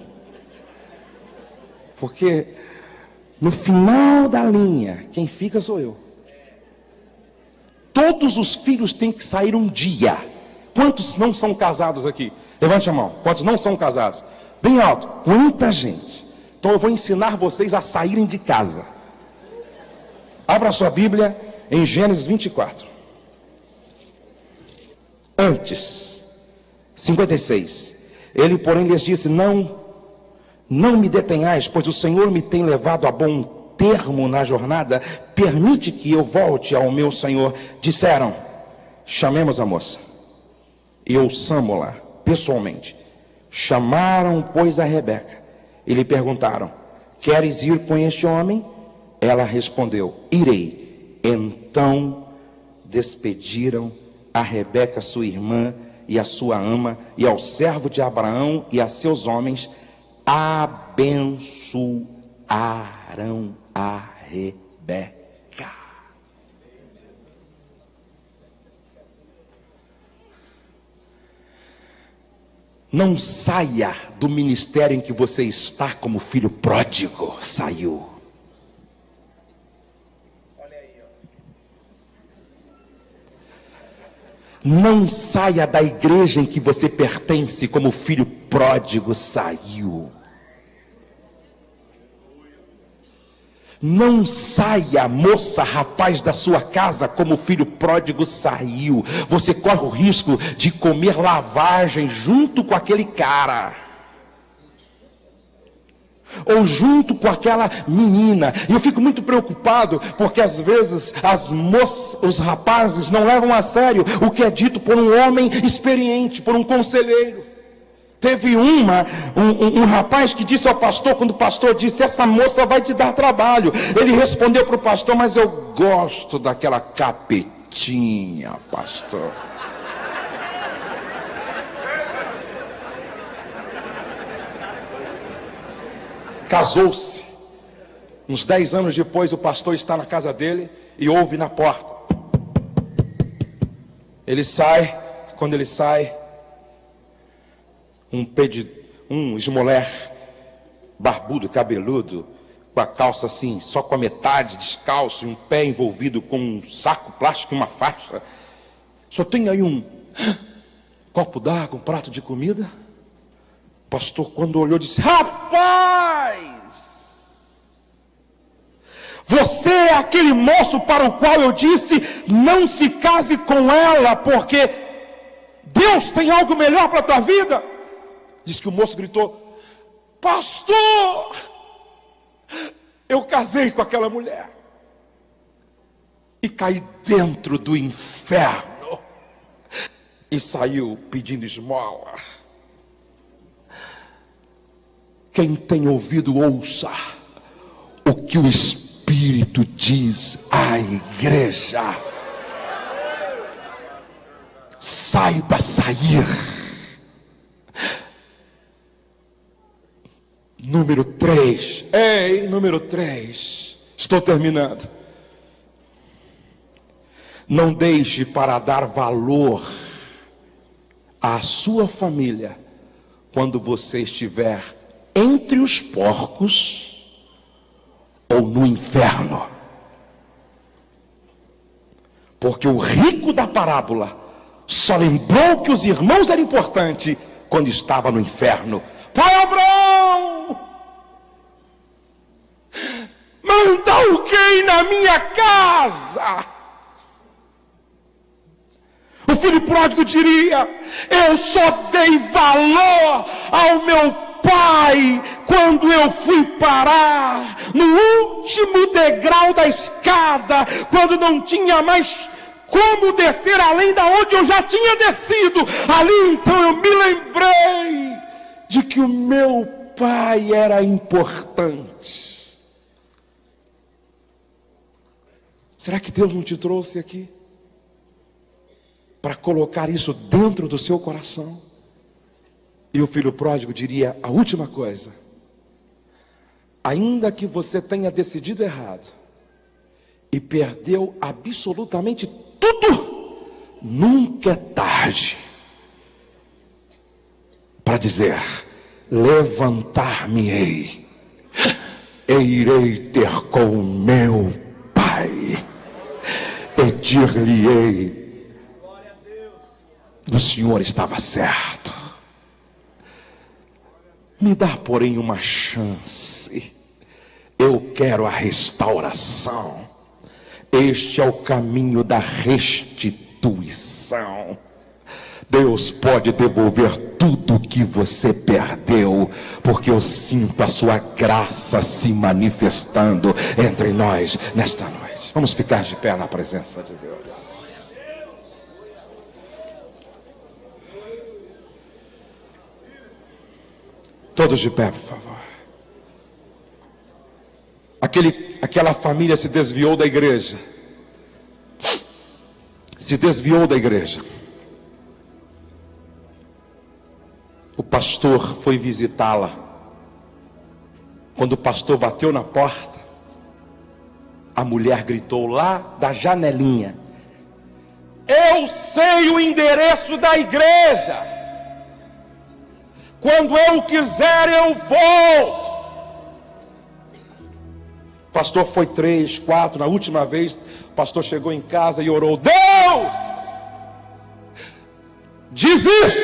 porque no final da linha, quem fica sou eu. Todos os filhos têm que sair um dia. Quantos não são casados aqui? Levante a mão. Quantos não são casados? Bem alto. Quanta gente. Então eu vou ensinar vocês a saírem de casa. Abra sua Bíblia em Gênesis 24. Antes, 56. Ele, porém, lhes disse: não me detenhais, pois o Senhor me tem levado a bom termo na jornada. Permite que eu volte ao meu Senhor. Disseram: chamemos a moça e ouçamo-la pessoalmente. Chamaram, pois, a Rebeca e lhe perguntaram: queres ir com este homem? Ela respondeu: irei. Então despediram a Rebeca, sua irmã, e a sua ama, e ao servo de Abraão e a seus homens, abençoaram a Rebeca. Não saia do ministério em que você está como filho pródigo. Saiu. Não saia da igreja em que você pertence como filho pródigo. Saiu. Não saia, moça, rapaz, da sua casa como filho pródigo. Saiu. Você corre o risco de comer lavagem junto com aquele cara, ou junto com aquela menina. E eu fico muito preocupado, porque às vezes os rapazes não levam a sério o que é dito por um homem experiente, por um conselheiro. Teve um rapaz que disse ao pastor, quando o pastor disse: essa moça vai te dar trabalho. Ele respondeu para o pastor: mas eu gosto daquela capetinha, pastor. Casou-se. Uns 10 anos depois, o pastor está na casa dele e ouve na porta. Ele sai. Quando ele sai, um esmoler barbudo, cabeludo, com a calça assim, só com a metade, descalço, e um pé envolvido com um saco plástico e uma faixa. Só tem aí um copo d'água, um prato de comida. O pastor, quando olhou, disse: rapaz, você é aquele moço para o qual eu disse: não se case com ela, porque Deus tem algo melhor para a tua vida. Diz que o moço gritou: pastor, eu casei com aquela mulher e caí dentro do inferno. E saiu pedindo esmola. Quem tem ouvido, ouça o que o Espírito diz à igreja. Saiba sair. Número 3. Número 3. Estou terminando. Não deixe para dar valor à sua família quando você estiver entre os porcos ou no inferno. Porque o rico da parábola só lembrou que os irmãos eram importantes quando estava no inferno. Pai Abraão, manda alguém na minha casa. O filho pródigo diria: eu só dei valor ao meu pai quando eu fui parar no último degrau da escada, quando não tinha mais como descer além da onde eu já tinha descido. Ali então eu me lembrei de que o meu pai era importante. Será que Deus não te trouxe aqui para colocar isso dentro do seu coração? E o filho pródigo diria a última coisa: ainda que você tenha decidido errado e perdeu absolutamente tudo, nunca é tarde para dizer: levantar-me-ei e irei ter com o meu pai e dir-lhe-ei: o Senhor estava certo. Me dá, porém, uma chance. Eu quero a restauração. Este é o caminho da restituição. Deus pode devolver tudo que você perdeu, porque eu sinto a sua graça se manifestando entre nós nesta noite. Vamos ficar de pé na presença de Deus. Todos de pé, por favor. Aquela família se desviou da igreja. Se desviou da igreja. O pastor foi visitá-la. Quando o pastor bateu na porta, a mulher gritou lá da janelinha: eu sei o endereço da igreja. Quando eu quiser, eu volto. O pastor foi 3, 4, na última vez, o pastor chegou em casa e orou: Deus, diz isso.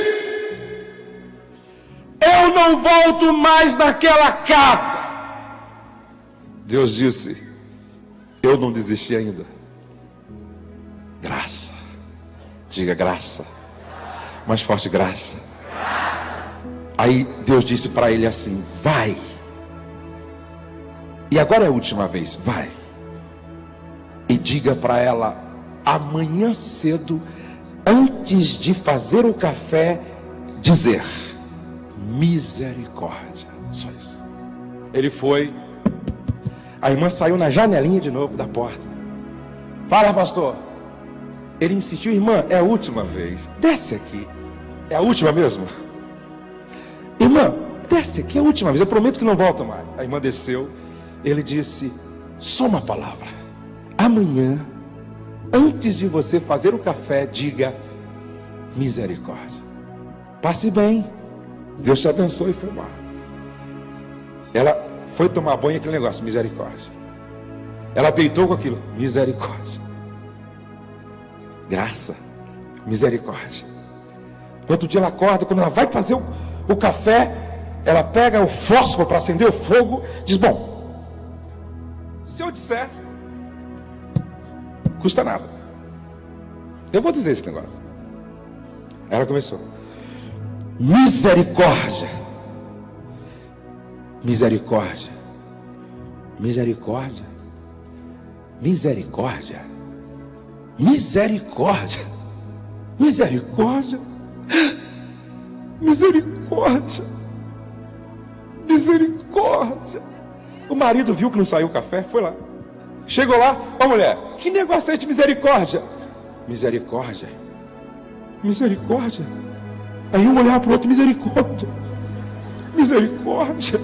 Eu não volto mais naquela casa. Deus disse: eu não desisti ainda. Graça. Diga graça. Mais forte, graça. Aí Deus disse para ele assim: vai. E agora é a última vez, vai. E diga para ela: amanhã cedo, antes de fazer o café, dizer: misericórdia. Só isso. Ele foi. A irmã saiu na janelinha de novo da porta. Fala, pastor. Ele insistiu: irmã, é a última vez. Desce aqui. É a última mesmo? Irmã, desce aqui, é a última vez, eu prometo que não volto mais. A irmã desceu. Ele disse: só uma palavra. Amanhã, antes de você fazer o café, diga: misericórdia. Passe bem. Deus te abençoe. E foi embora. Ela foi tomar banho, aquele negócio: misericórdia. Ela deitou com aquilo: misericórdia. Graça. Misericórdia. No outro dia ela acorda, quando ela vai fazer o café, ela pega o fósforo para acender o fogo, diz: bom, se eu disser, custa nada, eu vou dizer esse negócio. Ela começou: misericórdia, misericórdia, misericórdia, misericórdia, misericórdia, misericórdia, misericórdia, misericórdia. O marido viu que não saiu o café, foi lá. Chegou lá: ó mulher, que negócio é de misericórdia? Misericórdia, misericórdia. Aí um olhar para o outro: misericórdia, misericórdia,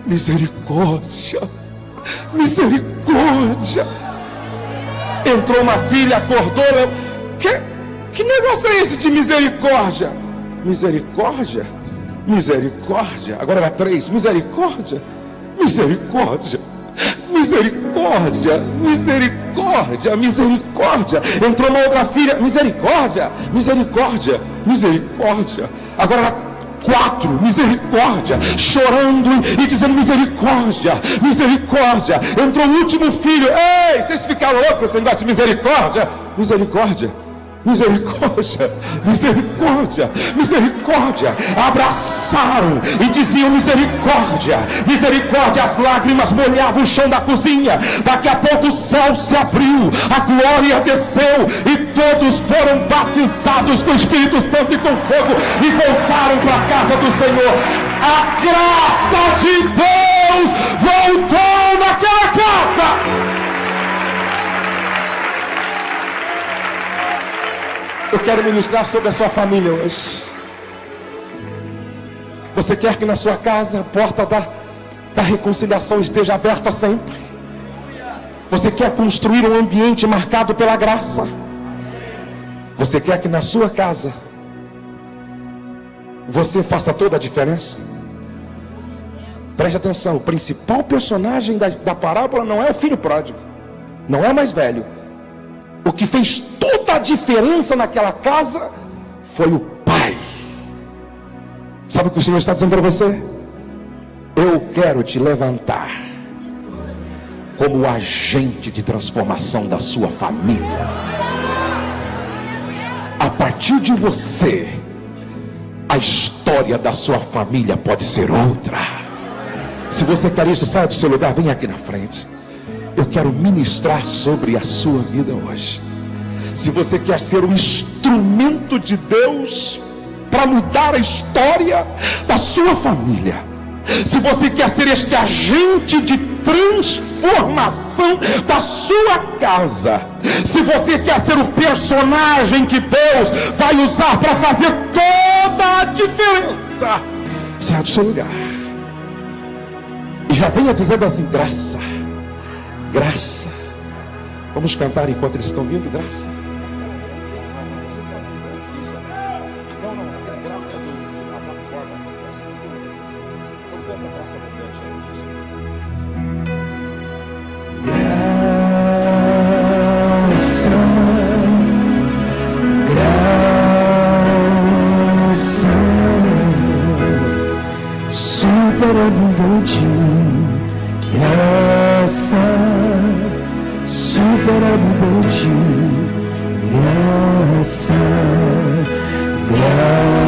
misericórdia, misericórdia. Entrou uma filha, acordou. Que negócio é esse de misericórdia? Misericórdia, misericórdia. Agora era 3: misericórdia, misericórdia, misericórdia, misericórdia, misericórdia. Entrou uma outra filha: misericórdia, misericórdia, misericórdia. Agora era 4: misericórdia, chorando e dizendo: misericórdia, misericórdia. Entrou o último filho: ei, vocês ficaram loucos com esse negócio de misericórdia? Misericórdia, misericórdia, misericórdia, misericórdia. Abraçaram e diziam misericórdia, misericórdia. As lágrimas molhavam o chão da cozinha. Daqui a pouco o céu se abriu, a glória desceu e todos foram batizados com o Espírito Santo e com fogo e voltaram para a casa do Senhor. A graça de Deus voltou naquela casa. Eu quero ministrar sobre a sua família hoje. Você quer que na sua casa a porta da reconciliação esteja aberta sempre? Você quer construir um ambiente marcado pela graça? Você quer que na sua casa você faça toda a diferença? Preste atenção, o principal personagem da parábola não é o filho pródigo, não é o mais velho. O que fez toda a diferença naquela casa foi o pai. Sabe o que o Senhor está dizendo para você? Eu quero te levantar como agente de transformação da sua família. A partir de você, a história da sua família pode ser outra. Se você quer isso, saia do seu lugar, vem aqui na frente. Eu quero ministrar sobre a sua vida hoje. Se você quer ser um instrumento de Deus para mudar a história da sua família, se você quer ser este agente de transformação da sua casa, se você quer ser o personagem que Deus vai usar para fazer toda a diferença, saia do seu lugar e já venha dizendo assim: graça, graça. Vamos cantar enquanto eles estão vindo, graça. Superabundante graça, superabundante graça, graça,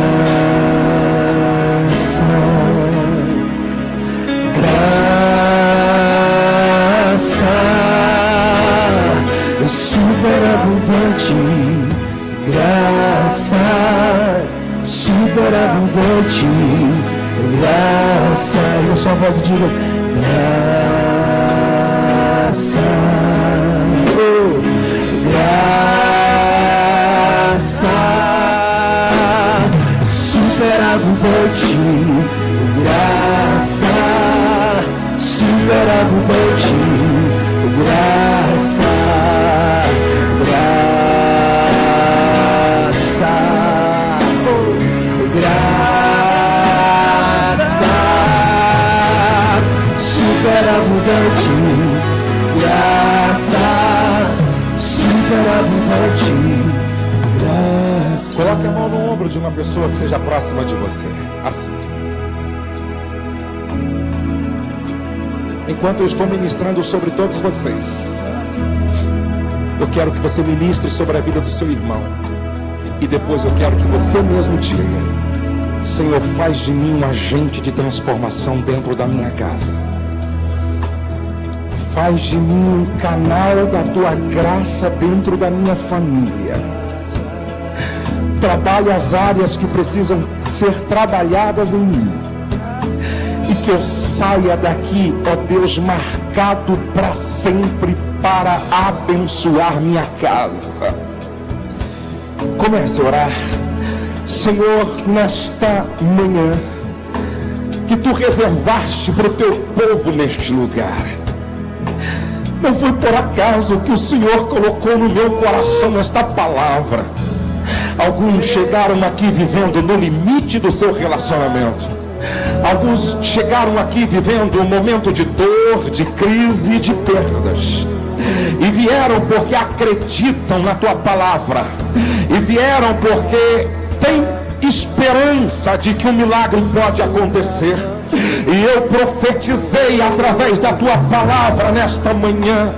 graça, superabundante graça, superabundante graça. E a sua voz diga: graça, oh, graça, superabundante graça, superabundante graça, graça, oh, graça, superabundante graça, superabundante graça. Coloque a mão no ombro de uma pessoa que seja próxima de você, assim. Enquanto eu estou ministrando sobre todos vocês, eu quero que você ministre sobre a vida do seu irmão. E depois eu quero que você mesmo diga: Senhor, faz de mim um agente de transformação dentro da minha casa. Faz de mim um canal da tua graça dentro da minha família. Trabalhe as áreas que precisam ser trabalhadas em mim. E que eu saia daqui, ó Deus, marcado para sempre para abençoar minha casa. Comece a orar. Senhor, nesta manhã que tu reservaste para o teu povo neste lugar, não foi por acaso que o Senhor colocou no meu coração esta palavra. Alguns chegaram aqui vivendo no limite do seu relacionamento. Alguns chegaram aqui vivendo um momento de dor, de crise e de perdas. E vieram porque acreditam na tua palavra. E vieram porque tem esperança de que um milagre pode acontecer. E eu profetizei através da tua palavra nesta manhã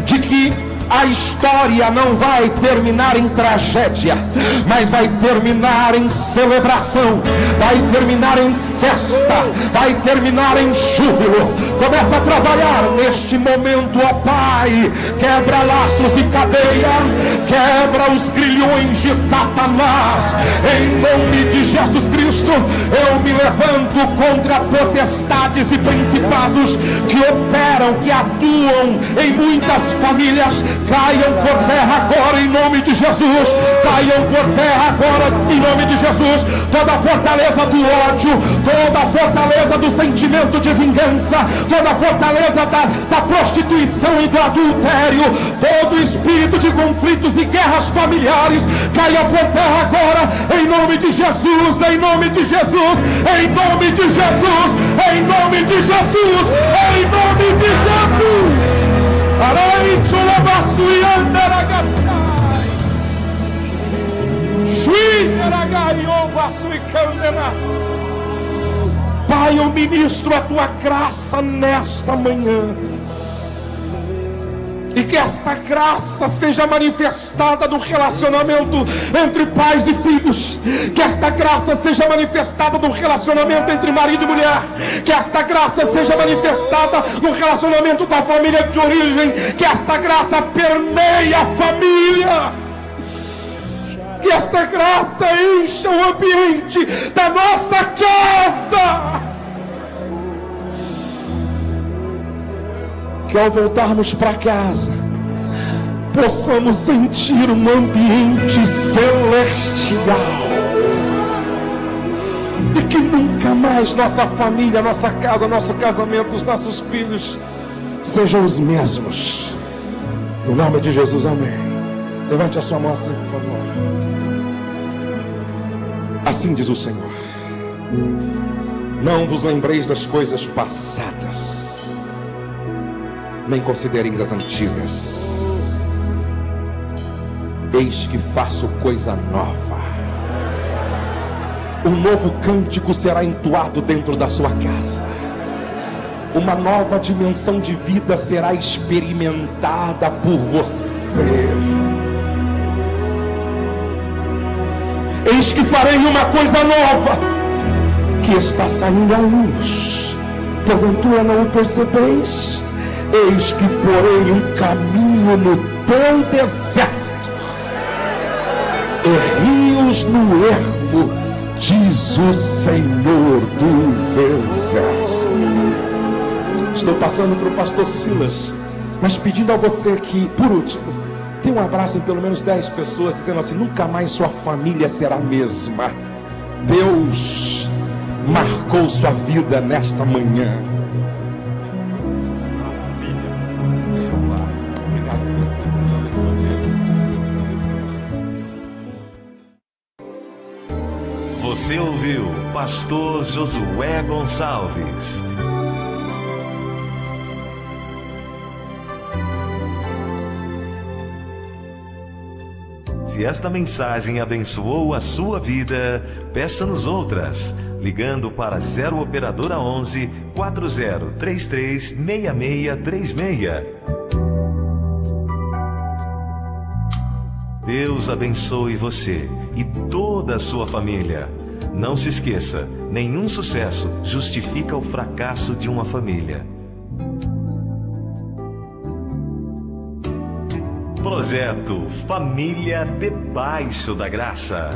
de que A história não vai terminar em tragédia, mas vai terminar em celebração, vai terminar em festa, vai terminar em júbilo. Começa a trabalhar neste momento, ó Pai. Quebra laços e cadeia, quebra os grilhões de Satanás. Em nome de Jesus Cristo, eu me levanto contra potestades e principados que operam, que atuam em muitas famílias. Caiam por terra agora em nome de Jesus. Caiam por terra agora em nome de Jesus. Toda a fortaleza do ódio, toda a fortaleza do sentimento de vingança, toda a fortaleza da prostituição e do adultério, todo espírito de conflitos e guerras familiares, caia por terra agora em nome de Jesus, em nome de Jesus, em nome de Jesus, em nome de Jesus, em nome de Jesus. Pai, eu ministro a tua graça nesta manhã, e que esta graça seja manifestada no relacionamento entre pais e filhos, que esta graça seja manifestada no relacionamento entre marido e mulher, que esta graça seja manifestada no relacionamento da família de origem, que esta graça permeie a família, que esta graça encha o ambiente da nossa casa, que ao voltarmos para casa possamos sentir um ambiente celestial, e que nunca mais nossa família, nossa casa, nosso casamento, os nossos filhos sejam os mesmos. No nome de Jesus, amém. Levante a sua mão assim, por favor. Assim diz o Senhor: não vos lembreis das coisas passadas, nem considereis as antigas. Eis que faço coisa nova. Um novo cântico será entoado dentro da sua casa. Uma nova dimensão de vida será experimentada por você. Eis que farei uma coisa nova, que está saindo à luz. Porventura não o percebeis? Eis que porei um caminho no teu deserto, e rios no ermo, diz o Senhor dos Exércitos. Estou passando para o pastor Silas, mas pedindo a você que, por último, dê um abraço em pelo menos 10 pessoas, dizendo assim: nunca mais sua família será a mesma. Deus marcou sua vida nesta manhã. Você ouviu Pastor Josué Gonçalves. Se esta mensagem abençoou a sua vida, peça-nos outras, ligando para 0 Operadora 11 4033 6636. Deus abençoe você e toda a sua família. Não se esqueça, nenhum sucesso justifica o fracasso de uma família. Projeto Família Debaixo da Graça.